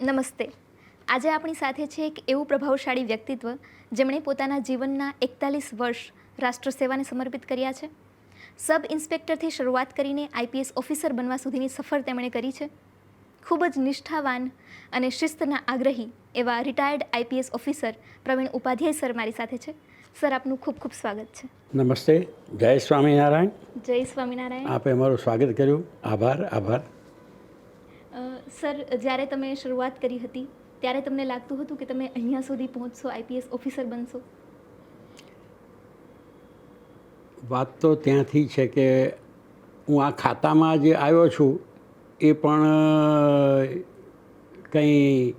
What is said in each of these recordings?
નમસ્તે. આજે આપણી સાથે છે એક એવું પ્રભાવશાળી વ્યક્તિત્વ જેમણે પોતાના જીવનના 41 વર્ષ રાષ્ટ્ર સેવાને સમર્પિત કર્યા છે. સબ ઇન્સ્પેક્ટરથી શરૂઆત કરીને આઈપીએસ ઓફિસર બનવા સુધીની સફર તેમણે કરી છે. ખૂબ જ નિષ્ઠાવાન અને શિસ્તના આગ્રહી એવા retired IPS officer Pravin Upadhyay sir મારી સાથે છે. સર, આપનું ખૂબ ખૂબ સ્વાગત છે. નમસ્તે. જય સ્વામિનારાયણ. જય સ્વામિનારાયણ. આપે અમારું સ્વાગત કર્યું. આભાર. સર, જ્યારે તમે શરૂઆત કરી હતી ત્યારે તમને લાગતું હતું કે તમે અહીંયા સુધી પહોંચશો, આઈપીએસ ઓફિસર બનશો? વાત તો ત્યાંથી છે કે હું આ ખાતામાં જે આવ્યો છું એ પણ કંઈ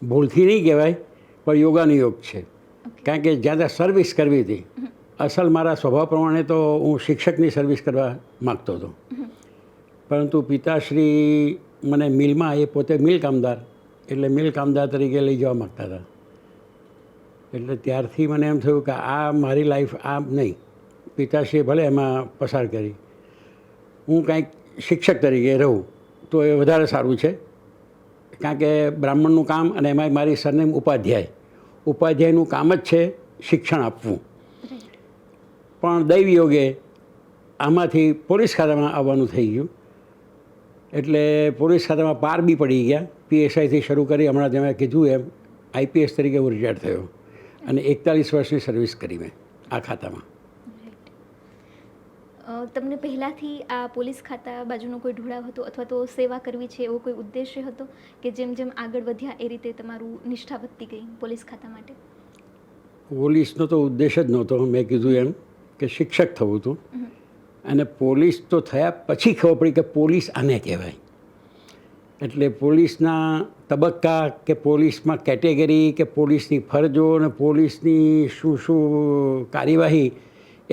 ભૂલથી નહીં કહેવાય, પણ યોગાનું યોગ છે. કારણ કે જ્યાં ત્યાં સર્વિસ કરવી હતી. અસલ મારા સ્વભાવ પ્રમાણે તો હું શિક્ષકની સર્વિસ કરવા માગતો હતો, પરંતુ પિતાશ્રી મને મિલમાં, એ પોતે મિલ કામદાર, એટલે મિલ કામદાર તરીકે લઈ જવા માગતા હતા. એટલે ત્યારથી મને એમ થયું કે આ મારી લાઈફ આ નહીં. પિતાશ્રીએ ભલે એમાં પસાર કરી, હું કાંઈક શિક્ષક તરીકે રહું તો એ વધારે સારું છે. કારણ કે બ્રાહ્મણનું કામ, અને એમાં મારી સરનેમ ઉપાધ્યાયનું કામ જ છે શિક્ષણ આપવું. પણ દૈવ યોગે આમાંથી પોલીસ ખાતામાં આવવાનું થઈ ગયું. એટલે પોલીસ ખાતામાં પાર બી પડી ગયા. પીએસઆઈથી શરૂ કરી હમણાં તમે કીધું એમ આઈપીએસ તરીકે હું રિટાયર થયો અને 41 વર્ષની સર્વિસ કરી મેં આ ખાતામાં. તમને પહેલાંથી આ પોલીસ ખાતા બાજુનો કોઈ ઢોળાવ હતો અથવા તો સેવા કરવી છે એવો કોઈ ઉદ્દેશ્ય હતો કે જેમ જેમ આગળ વધ્યા એ રીતે તમારું નિષ્ઠા વધતી ગઈ પોલીસ ખાતા માટે? પોલીસનો તો ઉદ્દેશ જ નહોતો. મેં કીધું એમ કે શિક્ષક થવું હતું. અને પોલીસ તો થયા પછી ખબર પડી કે પોલીસ આને કહેવાય. એટલે પોલીસના તબક્કા કે પોલીસમાં કેટેગરી કે પોલીસની ફરજો અને પોલીસની શું કાર્યવાહી,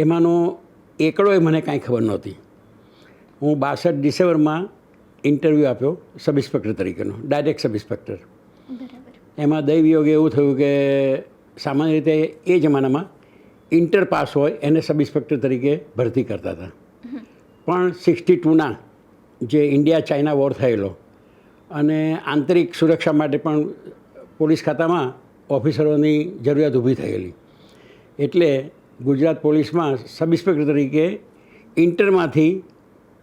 એમાંનો એકડોય મને કાંઈ ખબર નહોતી. હું 62 ડિસેમ્બરમાં ઇન્ટરવ્યૂ આપ્યો સબ ઇન્સ્પેક્ટર તરીકેનો, ડાયરેક્ટ સબ ઇન્સ્પેક્ટર. એમાં દૈવ યોગે એવું થયું કે સામાન્ય રીતે એ જમાનામાં ઇન્ટર પાસ હોય એને સબ ઇન્સ્પેક્ટર તરીકે ભરતી કરતા હતા. પણ 62ના જે ઇન્ડિયા ચાઇના વોર થયેલો અને આંતરિક સુરક્ષા માટે પણ પોલીસ ખાતામાં ઓફિસરોની જરૂરિયાત ઊભી થયેલી. એટલે ગુજરાત પોલીસમાં સબ ઇન્સ્પેક્ટર તરીકે ઇન્ટરમાંથી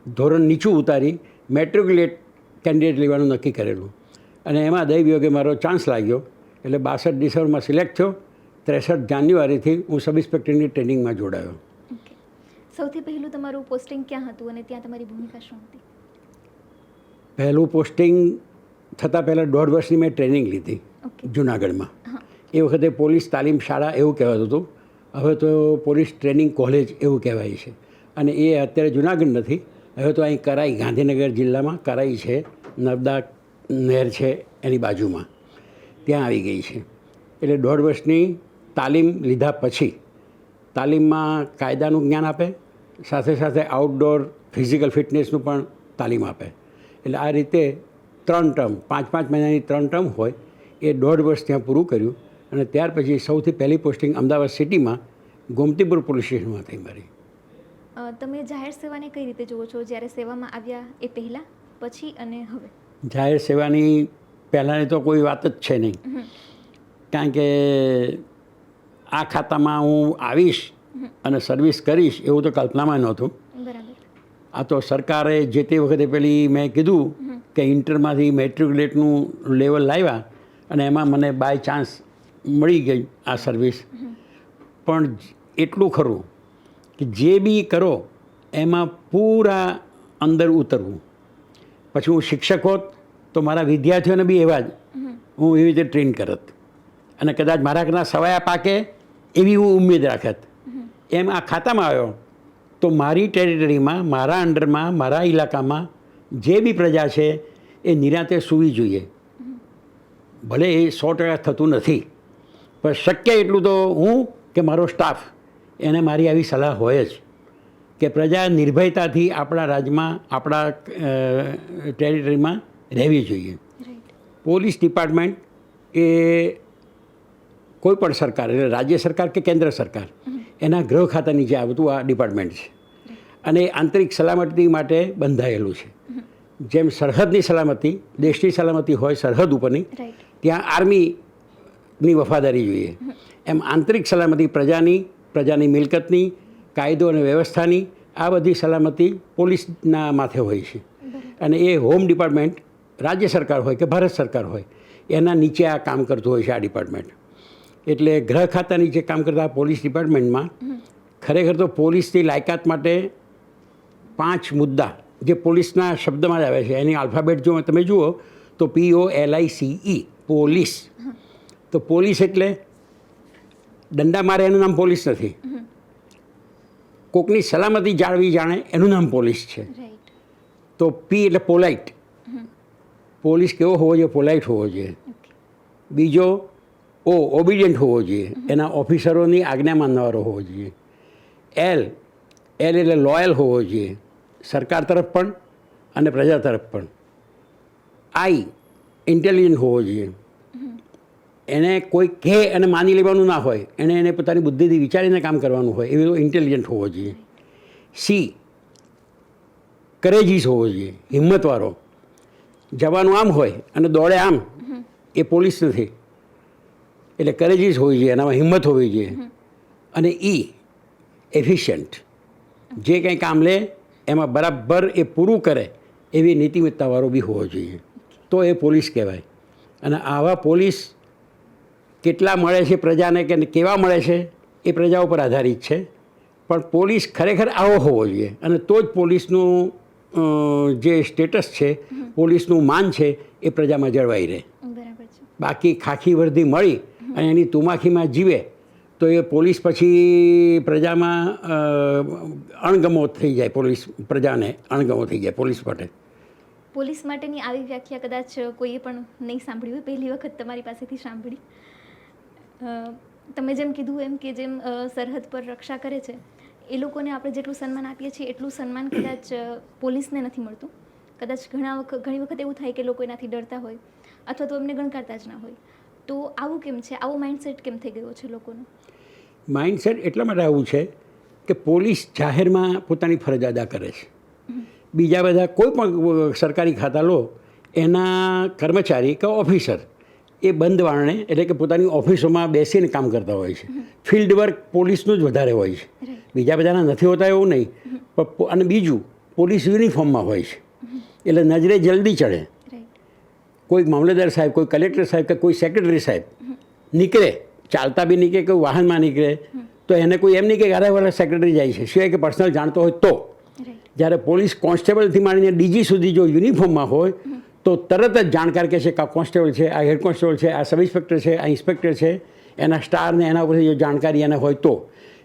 ધોરણ નીચું ઉતારી મેટ્રિક્યુલેટ કેન્ડિડેટ લેવાનું નક્કી કરેલું. અને એમાં દૈવ યોગે મારો ચાન્સ લાગ્યો. એટલે 62 ડિસેમ્બરમાં સિલેક્ટ થયો. 63 જાન્યુઆરીથી હું સબ ઇન્સ્પેક્ટરની ટ્રેનિંગમાં જોડાયો. સૌથી પહેલું તમારું પોસ્ટિંગ ક્યાં હતું અને ત્યાં તમારી ભૂમિકા શું હતી? પહેલું પોસ્ટિંગ થતાં પહેલાં 1.5 વર્ષની મેં ટ્રેનિંગ લીધી જુનાગઢમાં. એ વખતે પોલીસ તાલીમ શાળા એવું કહેવાતું હતું. હવે તો પોલીસ ટ્રેનિંગ કોલેજ એવું કહેવાય છે. અને એ અત્યારે જુનાગઢ નથી, હવે તો અહીં કરાઈ, ગાંધીનગર જિલ્લામાં કરાઈ છે, નર્મદા નહેર છે એની બાજુમાં, ત્યાં આવી ગઈ છે. એટલે 1.5 વર્ષની તાલીમ લીધા પછી તાલીમમાં કાયદાનું જ્ઞાન આપે, સાથે સાથે આઉટડોર ફિઝિકલ ફિટનેસનું પણ તાલીમ આપે. એટલે આ રીતે 3 ટર્મ, 5 મહિનાની 3 ટર્મ હોય, એ 1.5 વર્ષ ત્યાં પૂરું કર્યું. અને ત્યાર પછી સૌથી પહેલી પોસ્ટિંગ અમદાવાદ સિટીમાં ગોમતીપુર પોલીસ સ્ટેશનમાં થઈ મારી. તમે જાહેર સેવાને કઈ રીતે જુઓ છો, જ્યારે સેવામાં આવ્યા એ પહેલાં, પછી અને હવે? જાહેર સેવાની પહેલાંની તો કોઈ વાત જ છે નહીં. કારણ કે આ ખાતામાં હું આવીશ અને સર્વિસ કરીશ એવું તો કલ્પનામાં નહોતું. આ તો સરકારે જે તે વખતે પેલી મેં કીધું કે ઇન્ટરમાંથી મેટ્રિક્યુલેટનું લેવલ લાવ્યા અને એમાં મને બાય ચાન્સ મળી ગઈ આ સર્વિસ. પણ એટલું ખરું કે જે બી કરો એમાં પૂરા અંદર ઉતરવું. પછી હું શિક્ષક હોત તો મારા વિદ્યાર્થીઓને બી એવા જ હું એવી રીતે ટ્રેન કરત, અને કદાચ મારા ઘરના સવાયા પાકે એવી હું ઉમ્મીદ રાખત. એમ આ ખાતામાં આવ્યો તો મારી ટેરિટરીમાં, મારા અંડરમાં, મારા ઇલાકામાં જે બી પ્રજા છે એ નિરાંતે સૂવી જોઈએ. ભલે એ 100% થતું નથી, પણ શક્ય એટલું તો હું કે મારો સ્ટાફ એને મારી આવી સલાહ હોય જ કે પ્રજા નિર્ભયતાથી આપણા રાજ્યમાં, આપણા ટેરિટરીમાં રહેવી જોઈએ. પોલીસ ડિપાર્ટમેન્ટ એ કોઈ પણ સરકાર, એટલે રાજ્ય સરકાર કે કેન્દ્ર સરકાર, એના ગૃહ ખાતા નીચે આવતું આ ડિપાર્ટમેન્ટ છે. અને આંતરિક સલામતી માટે બંધાયેલું છે. જેમ સરહદની સલામતી દેશની સલામતી હોય સરહદ ઉપરની, રાઈટ. ત્યાં આર્મીની વફાદારી જોઈએ. એમ આંતરિક સલામતી પ્રજાની મિલકતની, કાયદો અને વ્યવસ્થાની, આ બધી સલામતી પોલીસના માથે હોય છે. અને એ હોમ ડિપાર્ટમેન્ટ રાજ્ય સરકાર હોય કે ભારત સરકાર હોય એના નીચે આ કામ કરતું હોય છે આ ડિપાર્ટમેન્ટ. એટલે ગૃહ ખાતા નીચે કામ કરતા પોલીસ ડિપાર્ટમેન્ટમાં ખરેખર તો પોલીસની લાયકાત માટે 5 મુદ્દા જે પોલીસના શબ્દમાં જ આવે છે એની આલ્ફાબેટ જો તમે જુઓ તો POLICE પોલીસ. તો પોલીસ એટલે દંડા મારે એનું નામ પોલીસ નથી. કોકની સલામતી જાળવી જાણે એનું નામ પોલીસ છે. રાઈટ. તો P એટલે પોલાઇટ. પોલીસ કેવો હોવો જોઈએ? પોલાઇટ હોવો જોઈએ. બીજો ઓબિડિયન્ટ હોવો જોઈએ, એના ઓફિસરોની આજ્ઞા માનનારો હોવો જોઈએ. L એટલે લોયલ હોવો જોઈએ, સરકાર તરફ પણ અને પ્રજા તરફ પણ. I ઇન્ટેલિજન્ટ હોવો જોઈએ, એને કોઈ કહે અને માની લેવાનું ના હોય, એને પોતાની બુદ્ધિથી વિચારીને કામ કરવાનું હોય એવો ઇન્ટેલિજન્ટ હોવો જોઈએ. C કરેજીસ હોવો જોઈએ, હિંમતવાળો. જવાનું આમ હોય અને દોડે આમ, એ પોલીસ નથી. એટલે કરેજીસ હોવી જોઈએ, એનામાં હિંમત હોવી જોઈએ. અને એફિશિયન્ટ, જે કંઈ કામ લે એમાં બરાબર એ પૂરું કરે એવી નીતિમત્તાવાળો બી હોવો જોઈએ. તો એ પોલીસ કહેવાય. અને આવા પોલીસ કેટલા મળે છે પ્રજાને કે કેવા મળે છે એ પ્રજા ઉપર આધારિત છે. પણ પોલીસ ખરેખર આવો હોવો જોઈએ અને તો જ પોલીસનું જે સ્ટેટસ છે, પોલીસનું માન છે એ પ્રજામાં જળવાઈ રહે. બરાબર છે. બાકી ખાખી વર્દી મળી અને એની તુમાખીમાં જીવે તો એ પોલીસ પછી પ્રજામાં અણગમો થઈ જાય. પ્રજાને અણગમો થઈ જાય પોલીસ માટે. પોલીસ માટેની આવી વ્યાખ્યા કદાચ કોઈએ પણ નહીં સાંભળી હોય, પહેલી વખત તમારી પાસેથી સાંભળી. તમે જેમ કીધું એમ કે જેમ સરહદ પર રક્ષા કરે છે એ લોકોને આપણે જેટલું સન્માન આપીએ છીએ એટલું સન્માન કદાચ પોલીસને નથી મળતું. કદાચ ઘણી વખત એવું થાય કે લોકો એનાથી ડરતા હોય અથવા તો એમને ગણકારતા જ ના હોય. તો આવું કેમ છે? આવો માઇન્ડસેટ કેમ થઈ ગયો છે લોકોનો? માઇન્ડસેટ એટલા માટે આવું છે કે પોલીસ જાહેરમાં પોતાની ફરજ અદા કરે છે. બીજા બધા કોઈ પણ સરકારી ખાતા લો, એના કર્મચારી કે ઓફિસર એ બંધ વારણે એટલે કે પોતાની ઓફિસોમાં બેસીને કામ કરતા હોય છે. ફિલ્ડ વર્ક પોલીસનું જ વધારે હોય છે, બીજા બધાના નથી હોતા એવું નહીં. પણ અને બીજું પોલીસ યુનિફોર્મમાં હોય છે એટલે નજરે જલ્દી ચડે. કોઈ મામલતદાર સાહેબ, કોઈ કલેક્ટર સાહેબ કે કોઈ સેક્રેટરી સાહેબ નીકળે, ચાલતા બી નીકળે, કોઈ વાહનમાં નીકળે તો એને કોઈ એમ નહીં કે અરે વાળા સેક્રેટરી જાય છે, સિવાય કે પર્સનલ જાણતો હોય તો. જ્યારે પોલીસ કોન્સ્ટેબલથી માંડીને DG સુધી જો યુનિફોર્મમાં હોય તો તરત જ જાણકાર કહે છે કે આ કોન્સ્ટેબલ છે, આ હેડ કોન્સ્ટેબલ છે, આ સબ ઇન્સ્પેક્ટર છે, આ ઇન્સ્પેક્ટર છે. એના સ્ટારને એના ઉપરથી જો જાણકારી એને હોય તો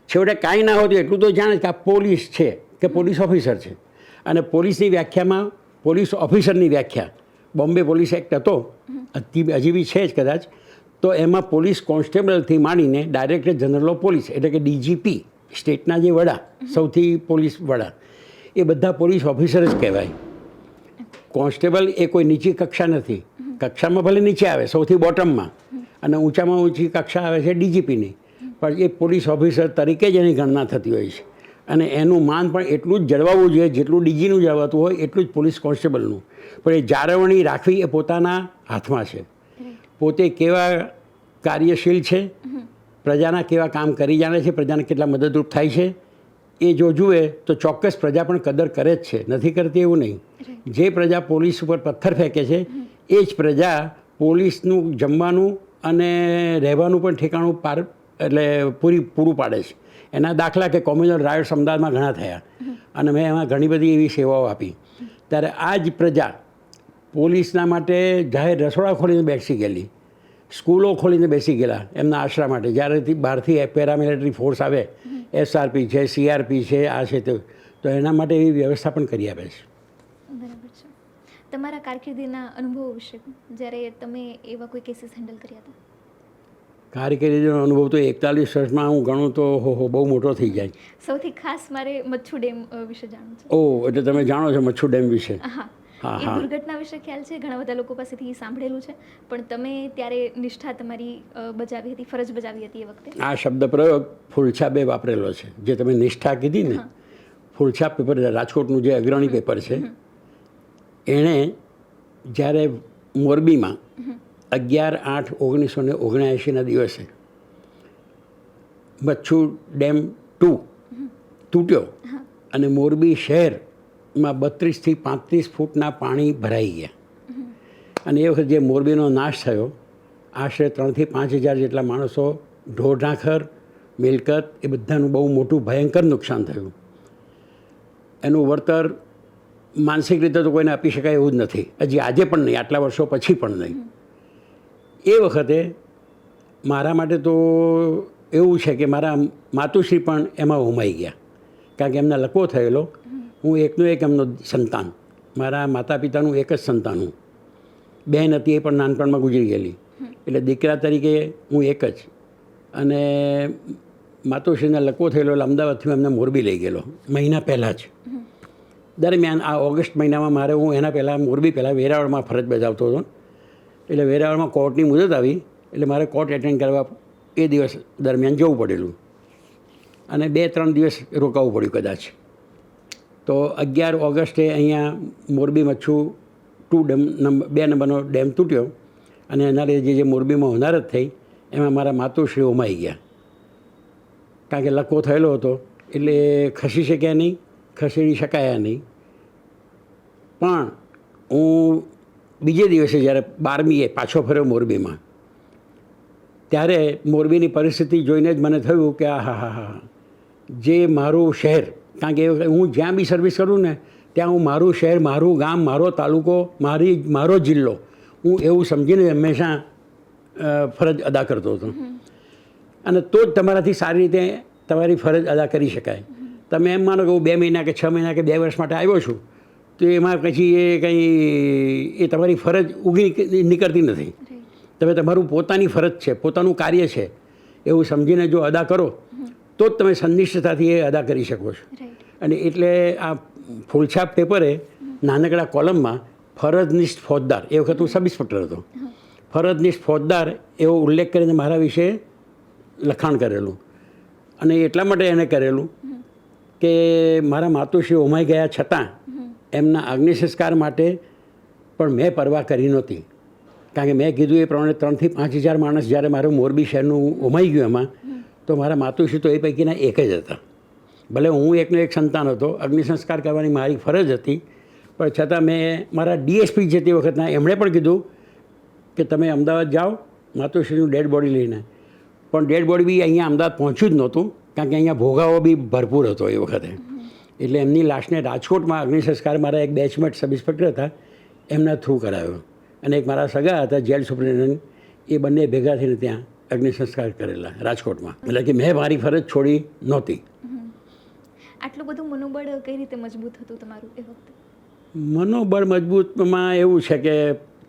છેવટે કાંઈ ના હોય તો એટલું તો જાણે કે આ પોલીસ છે કે પોલીસ ઓફિસર છે. અને પોલીસની વ્યાખ્યામાં પોલીસ ઓફિસરની વ્યાખ્યા બોમ્બે પોલીસ એક્ટ હતો, હજી બી છે જ કદાચ, તો એમાં પોલીસ કોન્સ્ટેબલથી માંડીને ડાયરેક્ટર જનરલ ઓફ પોલીસ એટલે કે DGP, સ્ટેટના જે વડા, સૌથી પોલીસ વડા, એ બધા પોલીસ ઓફિસર જ કહેવાય. કોન્સ્ટેબલ એ કોઈ નીચી કક્ષા નથી. કક્ષામાં ભલે નીચે આવે, સૌથી બોટમમાં, અને ઊંચામાં ઊંચી કક્ષા આવે છે DGPની, પણ એ પોલીસ ઓફિસર તરીકે જ એની ગણના થતી હોય છે. અને એનું માન પણ એટલું જ જળવાવું જોઈએ જેટલું DGનું જળવાતું હોય એટલું જ પોલીસ કોન્સ્ટેબલનું. પણ એ જાળવણી રાખવી એ પોતાના હાથમાં છે. પોતે કેવા કાર્યશીલ છે, પ્રજાના કેવા કામ કરી જાણે છે, પ્રજાને કેટલા મદદરૂપ થાય છે એ જો જુએ તો ચોક્કસ પ્રજા પણ કદર કરે જ છે, નથી કરતી એવું નહીં. જે પ્રજા પોલીસ ઉપર પથ્થર ફેંકે છે એ જ પ્રજા પોલીસનું જમવાનું અને રહેવાનું પણ ઠેકાણું પૂરું પાડે છે. એના દાખલા કે કોમ્યુનલ રાયોટ્સ અમદાવાદમાં ઘણા થયા અને મેં એમાં ઘણી બધી એવી સેવાઓ આપી. ત્યારે આ જ પ્રજા પોલીસના માટે જાહેર રસોડા ખોલીને બેસી ગયેલી, સ્કૂલો ખોલીને બેસી ગયેલા એમના આશરા માટે. જ્યારે બહારથી પેરામિલિટરી ફોર્સ આવે, SRP છે, CRP છે, આ છે તો એના માટે એવી વ્યવસ્થા પણ કરી આપે છે. બરાબર છે. તમારા કારકિર્દીના અનુભવો વિશે, જ્યારે તમે એવા કોઈ કેસીસ હેન્ડલ કર્યા હતા? કારકિર્દીનો અનુભવ તો 41 વર્ષમાં હું ગણું તો બહુ મોટો થઈ જાય. સૌથી ખાસ મારે મચ્છુ ડેમ વિશે જાણવું છે. ઓહ, એટલે તમે જાણો છો મચ્છુ ડેમ વિશે? હા, એ દુર્ઘટના વિશે ખ્યાલ છે, ઘણા બધા લોકો પાસેથી સાંભળેલું છે, પણ તમે ત્યારે નિષ્ઠા તમારી બજાવી હતી, ફરજ બજાવી હતી એ વખતે? આ શબ્દ પ્રયોગ ફૂલછાપે વાપરેલો છે. જે તમે નિષ્ઠા કીધી ને, ફૂલછાપ પેપર રાજકોટનું જે અગ્રણી પેપર છે એણે જ્યારે મોરબીમાં 11/8/1979 દિવસે મચ્છુ ડેમ 2 તૂટ્યો અને મોરબી શહેરમાં 32 થી 35 ફૂટના પાણી ભરાઈ ગયા. અને એ વખતે જે મોરબીનો નાશ થયો, આશરે 3 થી 5 હજાર જેટલા માણસો, ઢોરઢાંખર, મિલકત, એ બધાનું બહુ મોટું ભયંકર નુકસાન થયું. એનું વળતર માનસિક રીતે તો કોઈને આપી શકાય એવું જ નથી, હજી આજે પણ નહીં, આટલા વર્ષો પછી પણ નહીં. એ વખતે મારા માટે તો એવું છે કે મારા માતુશ્રી પણ એમાં હોમાઈ ગયા, કારણ કે એમના લકવો થયેલો. હું એકનો એક એમનો સંતાન, મારા માતા પિતાનું એક જ સંતાન હું. બહેન હતી, એ પણ નાનપણમાં ગુજરી ગયેલી, એટલે દીકરા તરીકે હું એક જ. અને માતુશ્રીને લકવો થયેલો એટલે અમદાવાદથી એમને મોરબી લઈ ગયેલો મહિના પહેલાં જ. દરમિયાન આ ઓગસ્ટ મહિનામાં હું એના પહેલાં મોરબી પહેલાં વેરાવળમાં ફરજ બજાવતો હતો. એટલે વેરાવળમાં કોર્ટની મુદત આવી, એટલે મારે કોર્ટ એટેન્ડ કરવા એ દિવસ દરમિયાન જવું પડેલું અને 2-3 દિવસ રોકાવું પડ્યું કદાચ. તો 11 ઓગસ્ટે અહીંયા મોરબી મચ્છુ 2 નંબરનો ડેમ તૂટ્યો અને એના લીધે જે મોરબીમાં હોનારત થઈ એમાં મારા માતુશ્રી હોમાઈ ગયા, કારણ કે લકવો થયેલો હતો એટલે ખસી શક્યા નહીં, ખસેડી શકાયા નહીં. પણ હું બીજે દિવસે જ્યારે 12મીએ પાછો ફર્યો મોરબીમાં, ત્યારે મોરબીની પરિસ્થિતિ જોઈને જ મને થયું કે હા, જે મારું શહેર, કારણ કે હું જ્યાં બી સર્વિસ કરું ને ત્યાં હું મારું શહેર, મારું ગામ, મારો તાલુકો, મારો જિલ્લો, હું એવું સમજીને હંમેશા ફરજ અદા કરતો હતો. અને તો જ તમારાથી સારી રીતે તમારી ફરજ અદા કરી શકાય. તમે એમ માનો કે હું 2 મહિના કે 6 મહિના કે 2 વર્ષ માટે આવ્યો છું, તો એમાં પછી એ તમારી ફરજ ઉગી નીકળતી નથી. તમે તમારું પોતાની ફરજ છે, પોતાનું કાર્ય છે એવું સમજીને જો અદા કરો તો જ તમે સંનિષ્ઠતાથી એ અદા કરી શકો છો. અને એટલે આ ફૂલછાપ પેપરે નાનકડા કોલમમાં ફરજનિષ્ઠ ફોજદાર, એ વખત હું સબ ઇન્સ્પેક્ટર હતો, ફરજનિષ્ઠ ફોજદાર એવો ઉલ્લેખ કરીને મારા વિશે લખાણ કરેલું. અને એટલા માટે એને કરેલું કે મારા માતુશ્રી હોમાઈ ગયા છતાં એમના અગ્નિ સંસ્કાર માટે પણ મેં પરવા કરી નહોતી, કારણ કે મેં કીધું એ પ્રમાણે 3 થી 5 હજાર માણસ જ્યારે મારું મોરબી શહેરનું હોમાઈ ગયું એમાં, તો મારા માતુશ્રી તો એ પૈકીના એક જ હતા. ભલે હું એકનો એક સંતાન હતો, અગ્નિ સંસ્કાર કરવાની મારી ફરજ હતી, પણ છતાં મેં મારા ડીએસપી જે તે વખતના એમણે પણ કીધું કે તમે અમદાવાદ જાઓ માતુશ્રીનું ડેડ બોડી લઈને. પણ ડેડ બોડી બી અહીંયા અમદાવાદ પહોંચ્યું જ નહોતું, કારણ કે અહીંયા ભોગાવો બી ભરપૂર હતો એ વખતે. એટલે એમની લાશને રાજકોટમાં અગ્નિ સંસ્કાર મારા એક બેચમેટ સબ ઇન્સ્પેક્ટર હતા એમના થ્રુ કરાવ્યો. અને એક મારા સગા હતા જેલ સુપ્રિન્ટેન્ડન્ટ, એ બંને ભેગા થઈને ત્યાં અગ્નિ સંસ્કાર કરેલા રાજકોટમાં. એટલે કે મેં મારી ફરજ છોડી નહોતી. આટલું બધું મનોબળ કઈ રીતે મજબૂત હતું તમારું એ વખતે? મનોબળ મજબૂતમાં એવું છે કે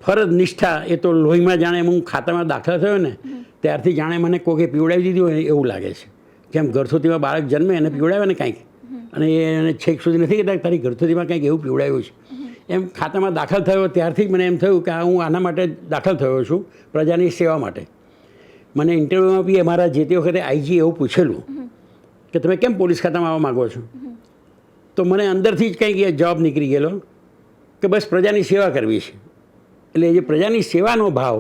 ફરજ નિષ્ઠા એ તો લોહીમાં, જાણે હું ખાતામાં દાખલ થયો ને ત્યારથી જાણે મને કોકે પીવડાવી દીધી હોય એવું લાગે છે. જેમ ઘરસુતીમાં બાળક જન્મે એને પીવડાવે ને કંઈક, અને એને છેક સુધી નથી કહેતા તારી ઘરસુતીમાં કંઈક એવું પીવડાવ્યું છે, એમ ખાતામાં દાખલ થયો ત્યારથી જ મને એમ થયું કે હું આના માટે દાખલ થયો છું, પ્રજાની સેવા માટે. મને ઇન્ટરવ્યૂમાં બી અમારા જે તે વખતે આઈજી એવું પૂછેલું કે તમે કેમ પોલીસ ખાતામાં આવવા માગો છો? તો મને અંદરથી જ કંઈક જવાબ નીકળી ગયેલો કે બસ પ્રજાની સેવા કરવી છે. એટલે જે પ્રજાની સેવાનો ભાવ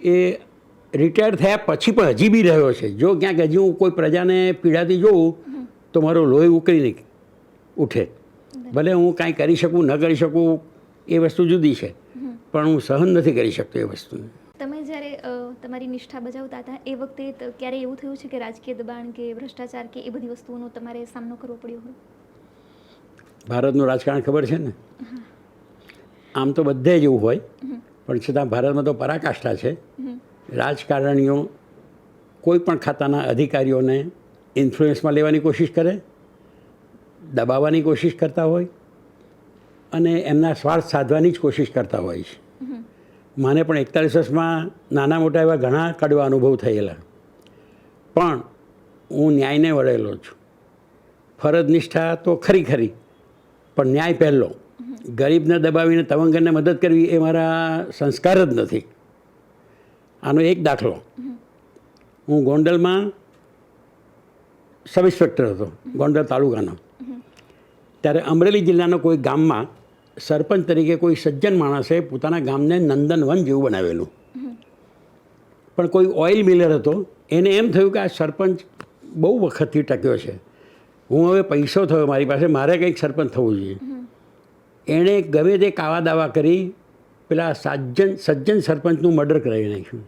એ રિટાયર થયા પછી પણ હજી બી રહ્યો છે. જો ક્યાંક હજી હું કોઈ પ્રજાને પીડાતી જોઉં તો મારું લોહી ઉકળીને ઉઠે. ભલે હું કાંઈ કરી શકું ન કરી શકું એ વસ્તુ જુદી છે, પણ હું સહન નથી કરી શકતો એ વસ્તુને. તમે જ્યારે તમારી નિષ્ઠા બજાવતા હતા એ વખતે ક્યારે એવું થયું છે કે રાજકીય દબાણ કે ભ્રષ્ટાચાર કે એ બધી વસ્તુઓનો તમારે સામનો કરવો પડ્યો હોય? ભારતનું રાજકારણ ખબર છે ને, આમ તો બધે જ એવું હોય, પણ છતાં ભારતમાં તો પરાકાષ્ઠા છે. રાજકારણીઓ કોઈ પણ ખાતાના અધિકારીઓને ઇન્ફ્લુઅન્સમાં લેવાની કોશિશ કરે, દબાવવાની કોશિશ કરતા હોય અને એમના સ્વાર્થ સાધવાની જ કોશિશ કરતા હોય છે. મને પણ 41 વર્ષમાં નાના મોટા એવા ઘણા કડવા અનુભવ થયેલા, પણ હું ન્યાયને વળેલો છું. ફરજ નિષ્ઠા તો ખરી, પણ ન્યાય પહેલો. ગરીબને દબાવીને તવંગરને મદદ કરવી એ મારા સંસ્કાર જ નથી. આનો એક દાખલો, હું ગોંડલમાં સબ ઇન્સ્પેક્ટર હતો, ગોંડલ તાલુકાનો. ત્યારે અમરેલી જિલ્લાના કોઈ ગામમાં સરપંચ તરીકે કોઈ સજ્જન માણસે પોતાના ગામને નંદનવન જેવું બનાવેલું, પણ કોઈ ઓઇલ મિલર હતો, એને એમ થયું કે આ સરપંચ બહુ વખતથી ટક્યો છે, હું હવે પૈસો થયો મારી પાસે, મારે કંઈક સરપંચ થવું જોઈએ. એણે ગમે તે કાવા દાવા કરી પેલા સજ્જન સરપંચનું મર્ડર કરાવી નાખ્યું.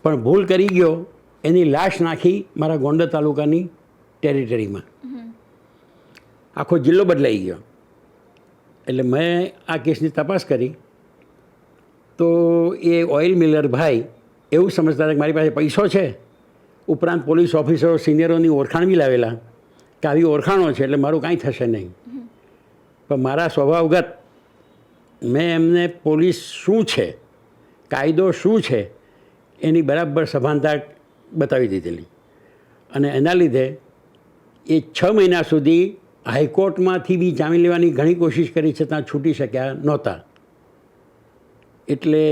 પણ ભૂલ કરી ગયો, એની લાશ નાખી મારા ગોંડલ તાલુકાની ટેરિટરીમાં. આખો જિલ્લો બદલાઈ ગયો. એટલે મેં આ કેસની તપાસ કરી તો એ ઓઇલ મિલર ભાઈ એવું સમજતા હતા કે મારી પાસે પૈસો છે, ઉપરાંત પોલીસ ઓફિસરો સિનિયરોની ઓળખાણ બી લાવેલા કે આવી ઓળખાણો છે એટલે મારું કાંઈ થશે નહીં. પણ મારા સ્વભાવગત મેં એમને પોલીસ શું છે, કાયદો શું છે એની બરાબર સભાનતા બતાવી દીધેલી. અને એના લીધે એ 6 મહિના સુધી હાઈકોર્ટમાંથી બી જામીન લેવાની ઘણી કોશિશ કરી છતાં છૂટી શક્યા નહોતા. એટલે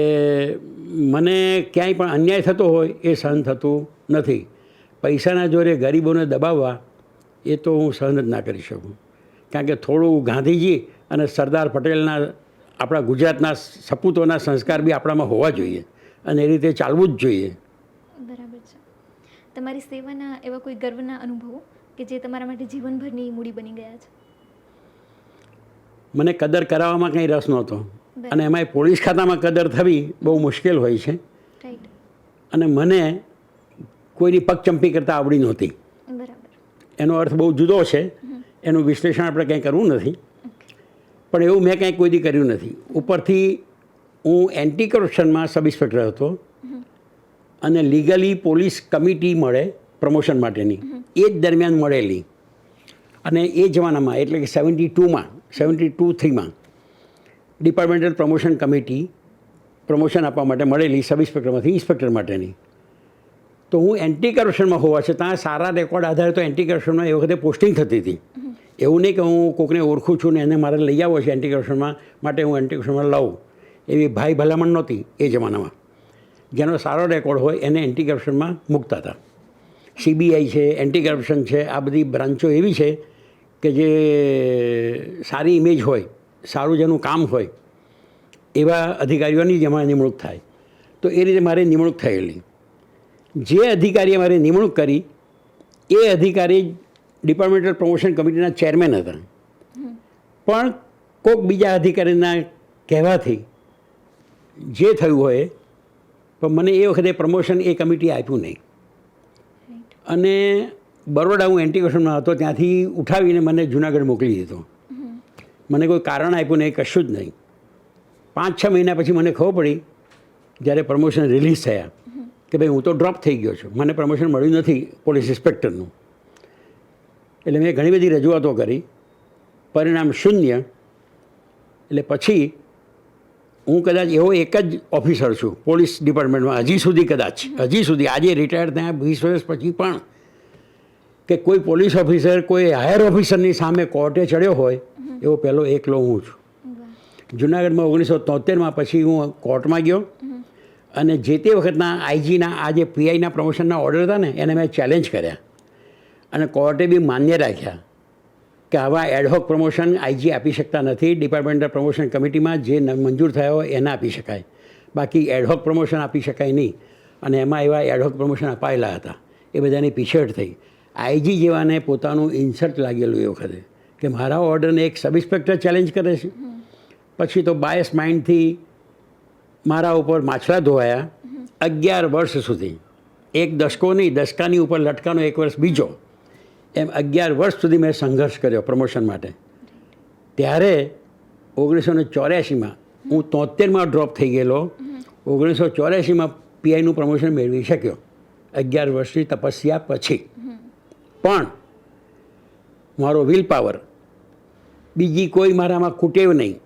મને ક્યાંય પણ અન્યાય થતો હોય એ સહન થતું નથી. પૈસાના જોરે ગરીબોને દબાવવા એ તો હું સહન જ ના કરી શકું. કારણ કે થોડું ગાંધીજી અને સરદાર પટેલના આપણા ગુજરાતના સપૂતોના સંસ્કાર બી આપણામાં હોવા જોઈએ અને એ રીતે ચાલવું જ જોઈએ. બરાબર છે. તમારી સેવાના એવા કોઈ ગર્વના અનુભવો કે જે તમારા માટે જીવનભરની મૂડી બની ગયા છે? મને કદર કરાવવામાં કંઈ રસ નહોતો, અને એમાંય પોલીસ ખાતામાં કદર થવી બહુ મુશ્કેલ હોય છે. રાઈટ. અને મને કોઈની પગચંપી કરતાં આવડી નહોતી. બરાબર. એનો અર્થ બહુ જુદો છે, એનું વિશ્લેષણ આપણે કંઈ કરવું નથી. પણ એવું મેં કંઈ કોઈ દી કર્યું નથી. ઉપરથી હું એન્ટી કરપ્શનમાં સબ ઇન્સ્પેક્ટર હતો, અને લીગલી પોલીસ કમિટી મળે પ્રમોશન માટેની, એ જ દરમિયાન મળેલી. અને એ જમાનામાં એટલે કે 72-3માં ડિપાર્ટમેન્ટલ પ્રમોશન કમિટી પ્રમોશન આપવા માટે મળેલી સબ ઇન્સ્પેક્ટરમાંથી ઇન્સ્પેક્ટર માટેની. તો હું એન્ટી કરપ્શનમાં હોવા છતાં સારા રેકોર્ડ આધારે તો એન્ટી કરપ્શનમાં એ વખતે પોસ્ટિંગ થતી હતી. એવું નહીં કે હું કોકને ઓળખું છું ને એને મારે લઈ આવો છે એન્ટી કરપ્શનમાં માટે હું એન્ટી કરપ્શનમાં લાવું, એવી ભાઈ ભલામણ નહોતી એ જમાનામાં. જેનો સારો રેકોર્ડ હોય એને એન્ટી કરપ્શનમાં મૂકતા હતા. CBI છે, એન્ટી કરપ્શન છે, આ બધી બ્રાન્ચો એવી છે કે જે સારી ઇમેજ હોય, સારું જેનું કામ હોય એવા અધિકારીઓની જ એમાં નિમણૂક થાય. તો એ રીતે મારી નિમણૂક થયેલી. જે અધિકારીએ મારી નિમણૂક કરી એ અધિકારી ડિપાર્ટમેન્ટલ પ્રમોશન કમિટીના ચેરમેન હતા, પણ કોઈક બીજા અધિકારીના કહેવાથી જે થયું હોય, પણ મને એ વખતે પ્રમોશન એ કમિટી આપ્યું નહીં. અને બરોડા હું એન્ટી કરપ્શનમાં હતો, ત્યાંથી ઉઠાવીને મને જુનાગઢ મોકલી દીધો. મને કોઈ કારણ આપ્યું નહીં, કશું જ નહીં. 5-6 મહિના પછી મને ખબર પડી જ્યારે પ્રમોશન રિલીઝ થયા કે ભાઈ હું તો ડ્રોપ થઈ ગયો છું, મને પ્રમોશન મળ્યું નથી પોલીસ ઇન્સ્પેક્ટરનું. એટલે મેં ઘણી બધી રજૂઆતો કરી, પરિણામ શૂન્ય. એટલે પછી હું કદાચ એવો એક જ ઓફિસર છું પોલીસ ડિપાર્ટમેન્ટમાં હજી સુધી આજે રિટાયર્ડ થયા 20 વર્ષ પછી પણ, કે કોઈ પોલીસ ઓફિસર કોઈ હાયર ઓફિસરની સામે કોર્ટે ચડ્યો હોય એવો પહેલો એકલો હું છું. જુનાગઢમાં 1973માં પછી હું કોર્ટમાં ગયો, અને જે તે વખતના આઈજીના આ જે પીઆઈના પ્રમોશનના ઓર્ડર હતા ને એને મેં ચેલેન્જ કર્યા, અને કોર્ટે બી માન્ય રાખ્યા કે આવા એડહોક પ્રમોશન આઈજી આપી શકતા નથી. ડિપાર્ટમેન્ટલ પ્રમોશન કમિટીમાં જે મંજૂર થયા હોય એને આપી શકાય, બાકી એડહોક પ્રમોશન આપી શકાય નહીં. અને એમાં એવા એડહોક પ્રમોશન અપાયેલા હતા, એ બધાની પીછેહટ થઈ. આઈજી જેવાને પોતાનું ઇન્સલ્ટ લાગેલું એ વખતે કે મારા ઓર્ડરને એક સબ ઇન્સ્પેક્ટર ચેલેન્જ કરે છે. પછી તો બાયસ માઇન્ડથી મારા ઉપર માછલા ધોવાયા 11 વર્ષ સુધી. એક દશકો નહીં, દશકાની ઉપર લટકાનો 1 વર્ષ બીજો, એમ 11 વર્ષ સુધી મેં સંઘર્ષ કર્યો પ્રમોશન માટે. ત્યારે 1984માં હું 73માં ડ્રોપ થઈ ગયેલો, 1984માં પીઆઈનું પ્રમોશન મેળવી શક્યો 11 વર્ષની તપસ્યા પછી. પણ મારો વિલ પાવર, બીજી કોઈ મારામાં કુટેવ નહીં.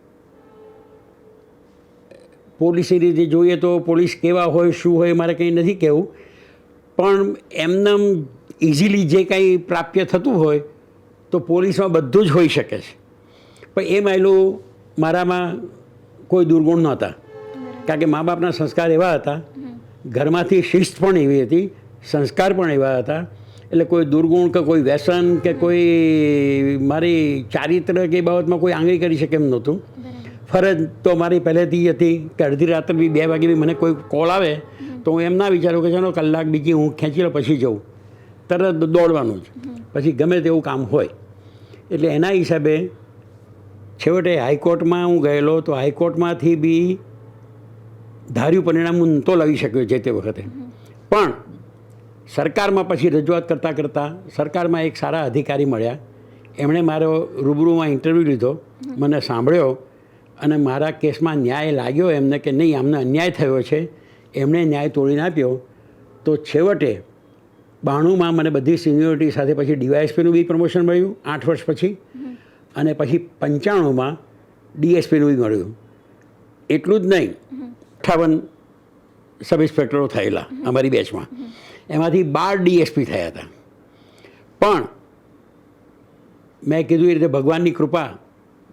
પોલીસની રીતે જોઈએ તો પોલીસ કેવા હોય શું હોય મારે કંઈ નથી કહેવું, પણ એમનેમ ઇઝીલી જે કંઈ પ્રાપ્ય થતું હોય તો પોલીસમાં બધું જ હોઈ શકે છે. પણ એ માયલું મારામાં કોઈ દુર્ગુણ નહોતા, કારણ કે મા બાપના સંસ્કાર એવા હતા, ઘરમાંથી શિસ્ત પણ એવી હતી, સંસ્કાર પણ એવા હતા. એટલે કોઈ દુર્ગુણ કે કોઈ વ્યસન કે કોઈ મારી ચારિત્ર કે બાબતમાં કોઈ આંગળી કરી શકે એમ નહોતું. ફરજ તો મારી પહેલેથી હતી કે અડધી રાત્રે બી 2 વાગે બી મને કોઈ કોલ આવે તો હું એમ ના વિચારું કે ચાલો કલાક બીજી હું ખેંચી લો પછી જઉં, તરત દોડવાનું જ, પછી ગમે તેવું કામ હોય. એટલે એના હિસાબે છેવટે હાઈકોર્ટમાં હું ગયેલો તો હાઈકોર્ટમાંથી બી ધાર્યું પરિણામ હું નહોતો લાવી શક્યો જે તે વખતે. પણ સરકારમાં પછી રજૂઆત કરતાં કરતાં સરકારમાં એક સારા અધિકારી મળ્યા, એમણે મારો રૂબરૂમાં ઇન્ટરવ્યૂ લીધો, મને સાંભળ્યો અને મારા કેસમાં ન્યાય લાગ્યો એમને કે નહીં આમને અન્યાય થયો છે, એમણે ન્યાય તોડીને આપ્યો. તો છેવટે 92માં મને બધી સિનિયોરિટી સાથે પછી ડીવાયએસપીનું બી પ્રમોશન મળ્યું 8 વર્ષ પછી, અને પછી 95માં ડીએસપીનું બી મળ્યું. એટલું જ નહીં, 58 સબ ઇન્સ્પેક્ટરો થયેલા અમારી બેચમાં, એમાંથી 12 ડીએસપી થયા હતા. પણ મેં કીધું એ રીતે ભગવાનની કૃપા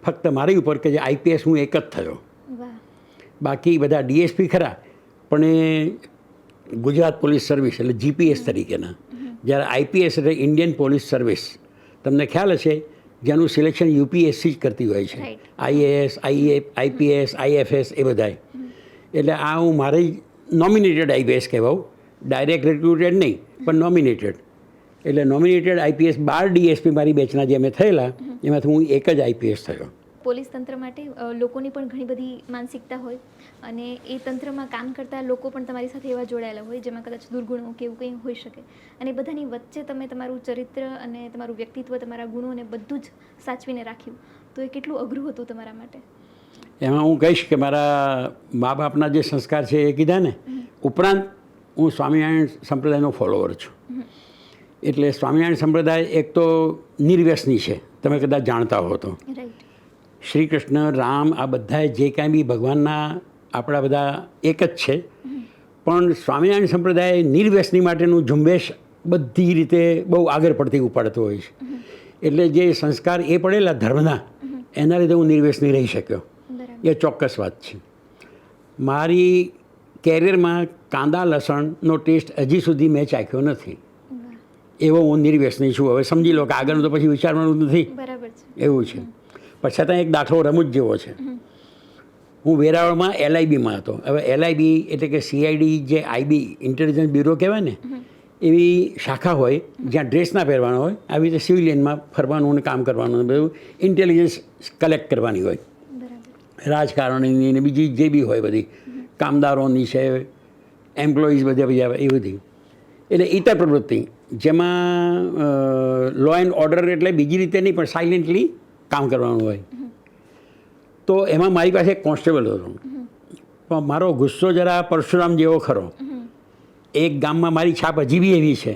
ફક્ત મારી ઉપર કે જે આઈપીએસ હું એક જ થયો, બાકી બધા ડીએસપી ખરા પણ એ ગુજરાત પોલીસ સર્વિસ એટલે જીપીએસ તરીકેના, જ્યારે આઈપીએસ એટલે ઇન્ડિયન પોલીસ સર્વિસ, તમને ખ્યાલ હશે જેનું સિલેક્શન યુપીએસસી જ કરતી હોય છે, આઈએએસ આઈપીએસ આઈએફએસ એ બધાય. એટલે આ હું મારી નોમિનેટેડ આઈપીએસ કહેવાઉં, ડાયરેક્ટ રિક્રુટેડ નહીં પણ નોમિનેટેડ. એટલે નોમિનેટેડ આઈપીએસ 12 ડીએસપી મારી બેચના જે અમે થયેલા એમાંથી હું એક જ આઈપીએસ થયો. પોલીસ તંત્ર માટે લોકોની પણ ઘણી બધી માનસિકતા હોય અને એ તંત્રમાં કામ કરતા લોકો પણ તમારી સાથે એવા જોડાયેલા હોય જેમાં કદાચ દુર્ગુણો કે એવું કંઈ હોઈ શકે, અને બધાની વચ્ચે તમે તમારું ચરિત્ર અને તમારું વ્યક્તિત્વ, તમારા ગુણોને બધું જ સાચવીને રાખ્યું, તો એ કેટલું અઘરું હતું તમારા માટે? એમાં હું કહીશ કે મારા મા બાપના જે સંસ્કાર છે એ કીધા ને, ઉપરાંત હું સ્વામિનારાયણ સંપ્રદાયનો ફોલોવર છું. એટલે સ્વામિનારાયણ સંપ્રદાય એક તો નિર્વ્યસની છે, તમે કદાચ જાણતા હો તો. શ્રી કૃષ્ણ, રામ, આ બધાએ જે કાંઈ બી ભગવાનના આપણા બધા એક જ છે, પણ સ્વામિનારાયણ સંપ્રદાય નિર્વ્યસની માટેનું ઝુંબેશ બધી રીતે બહુ આગળ પડતી ઉપાડતો હોય છે. એટલે જે સંસ્કાર એ પડેલા ધર્મના, એના લીધે હું નિર્વ્યસની રહી શક્યો, એ ચોક્કસ વાત છે. મારી કેરિયરમાં કાંદા લસણનો ટેસ્ટ હજી સુધી મેં ચાખ્યો નથી, એવો હું નિર્વ્યસની છું. હવે સમજી લો કે આગળનું તો પછી વિચારવાનું નથી, એવું છે. પણ છતાં એક દાખલો રમૂજ જેવો છે. હું વેરાવળમાં LIBમાં હતો. હવે LIB એટલે કે CID જે IB ઇન્ટેલિજન્સ બ્યુરો કહેવાય ને, એવી શાખા હોય જ્યાં ડ્રેસ ના પહેરવાનો હોય, આવી રીતે સિવિલિયનમાં ફરવાનું અને કામ કરવાનું, બધું ઇન્ટેલિજન્સ કલેક્ટ કરવાની હોય, રાજકારણીની ને બીજી જે બી હોય બધી, કામદારોની છે, એમ્પ્લોઈઝ બધા બીજા એ બધી. એટલે ઇતર પ્રવૃત્તિ જેમાં લો એન્ડ ઓર્ડર એટલે બીજી રીતે નહીં પણ સાયલેન્ટલી કામ કરવાનું હોય. તો એમાં મારી પાસે એક કોન્સ્ટેબલ હતો, પણ મારો ગુસ્સો જરા પરશુરામ જેવો ખરો. એક ગામમાં મારી છાપ હજી બી એવી છે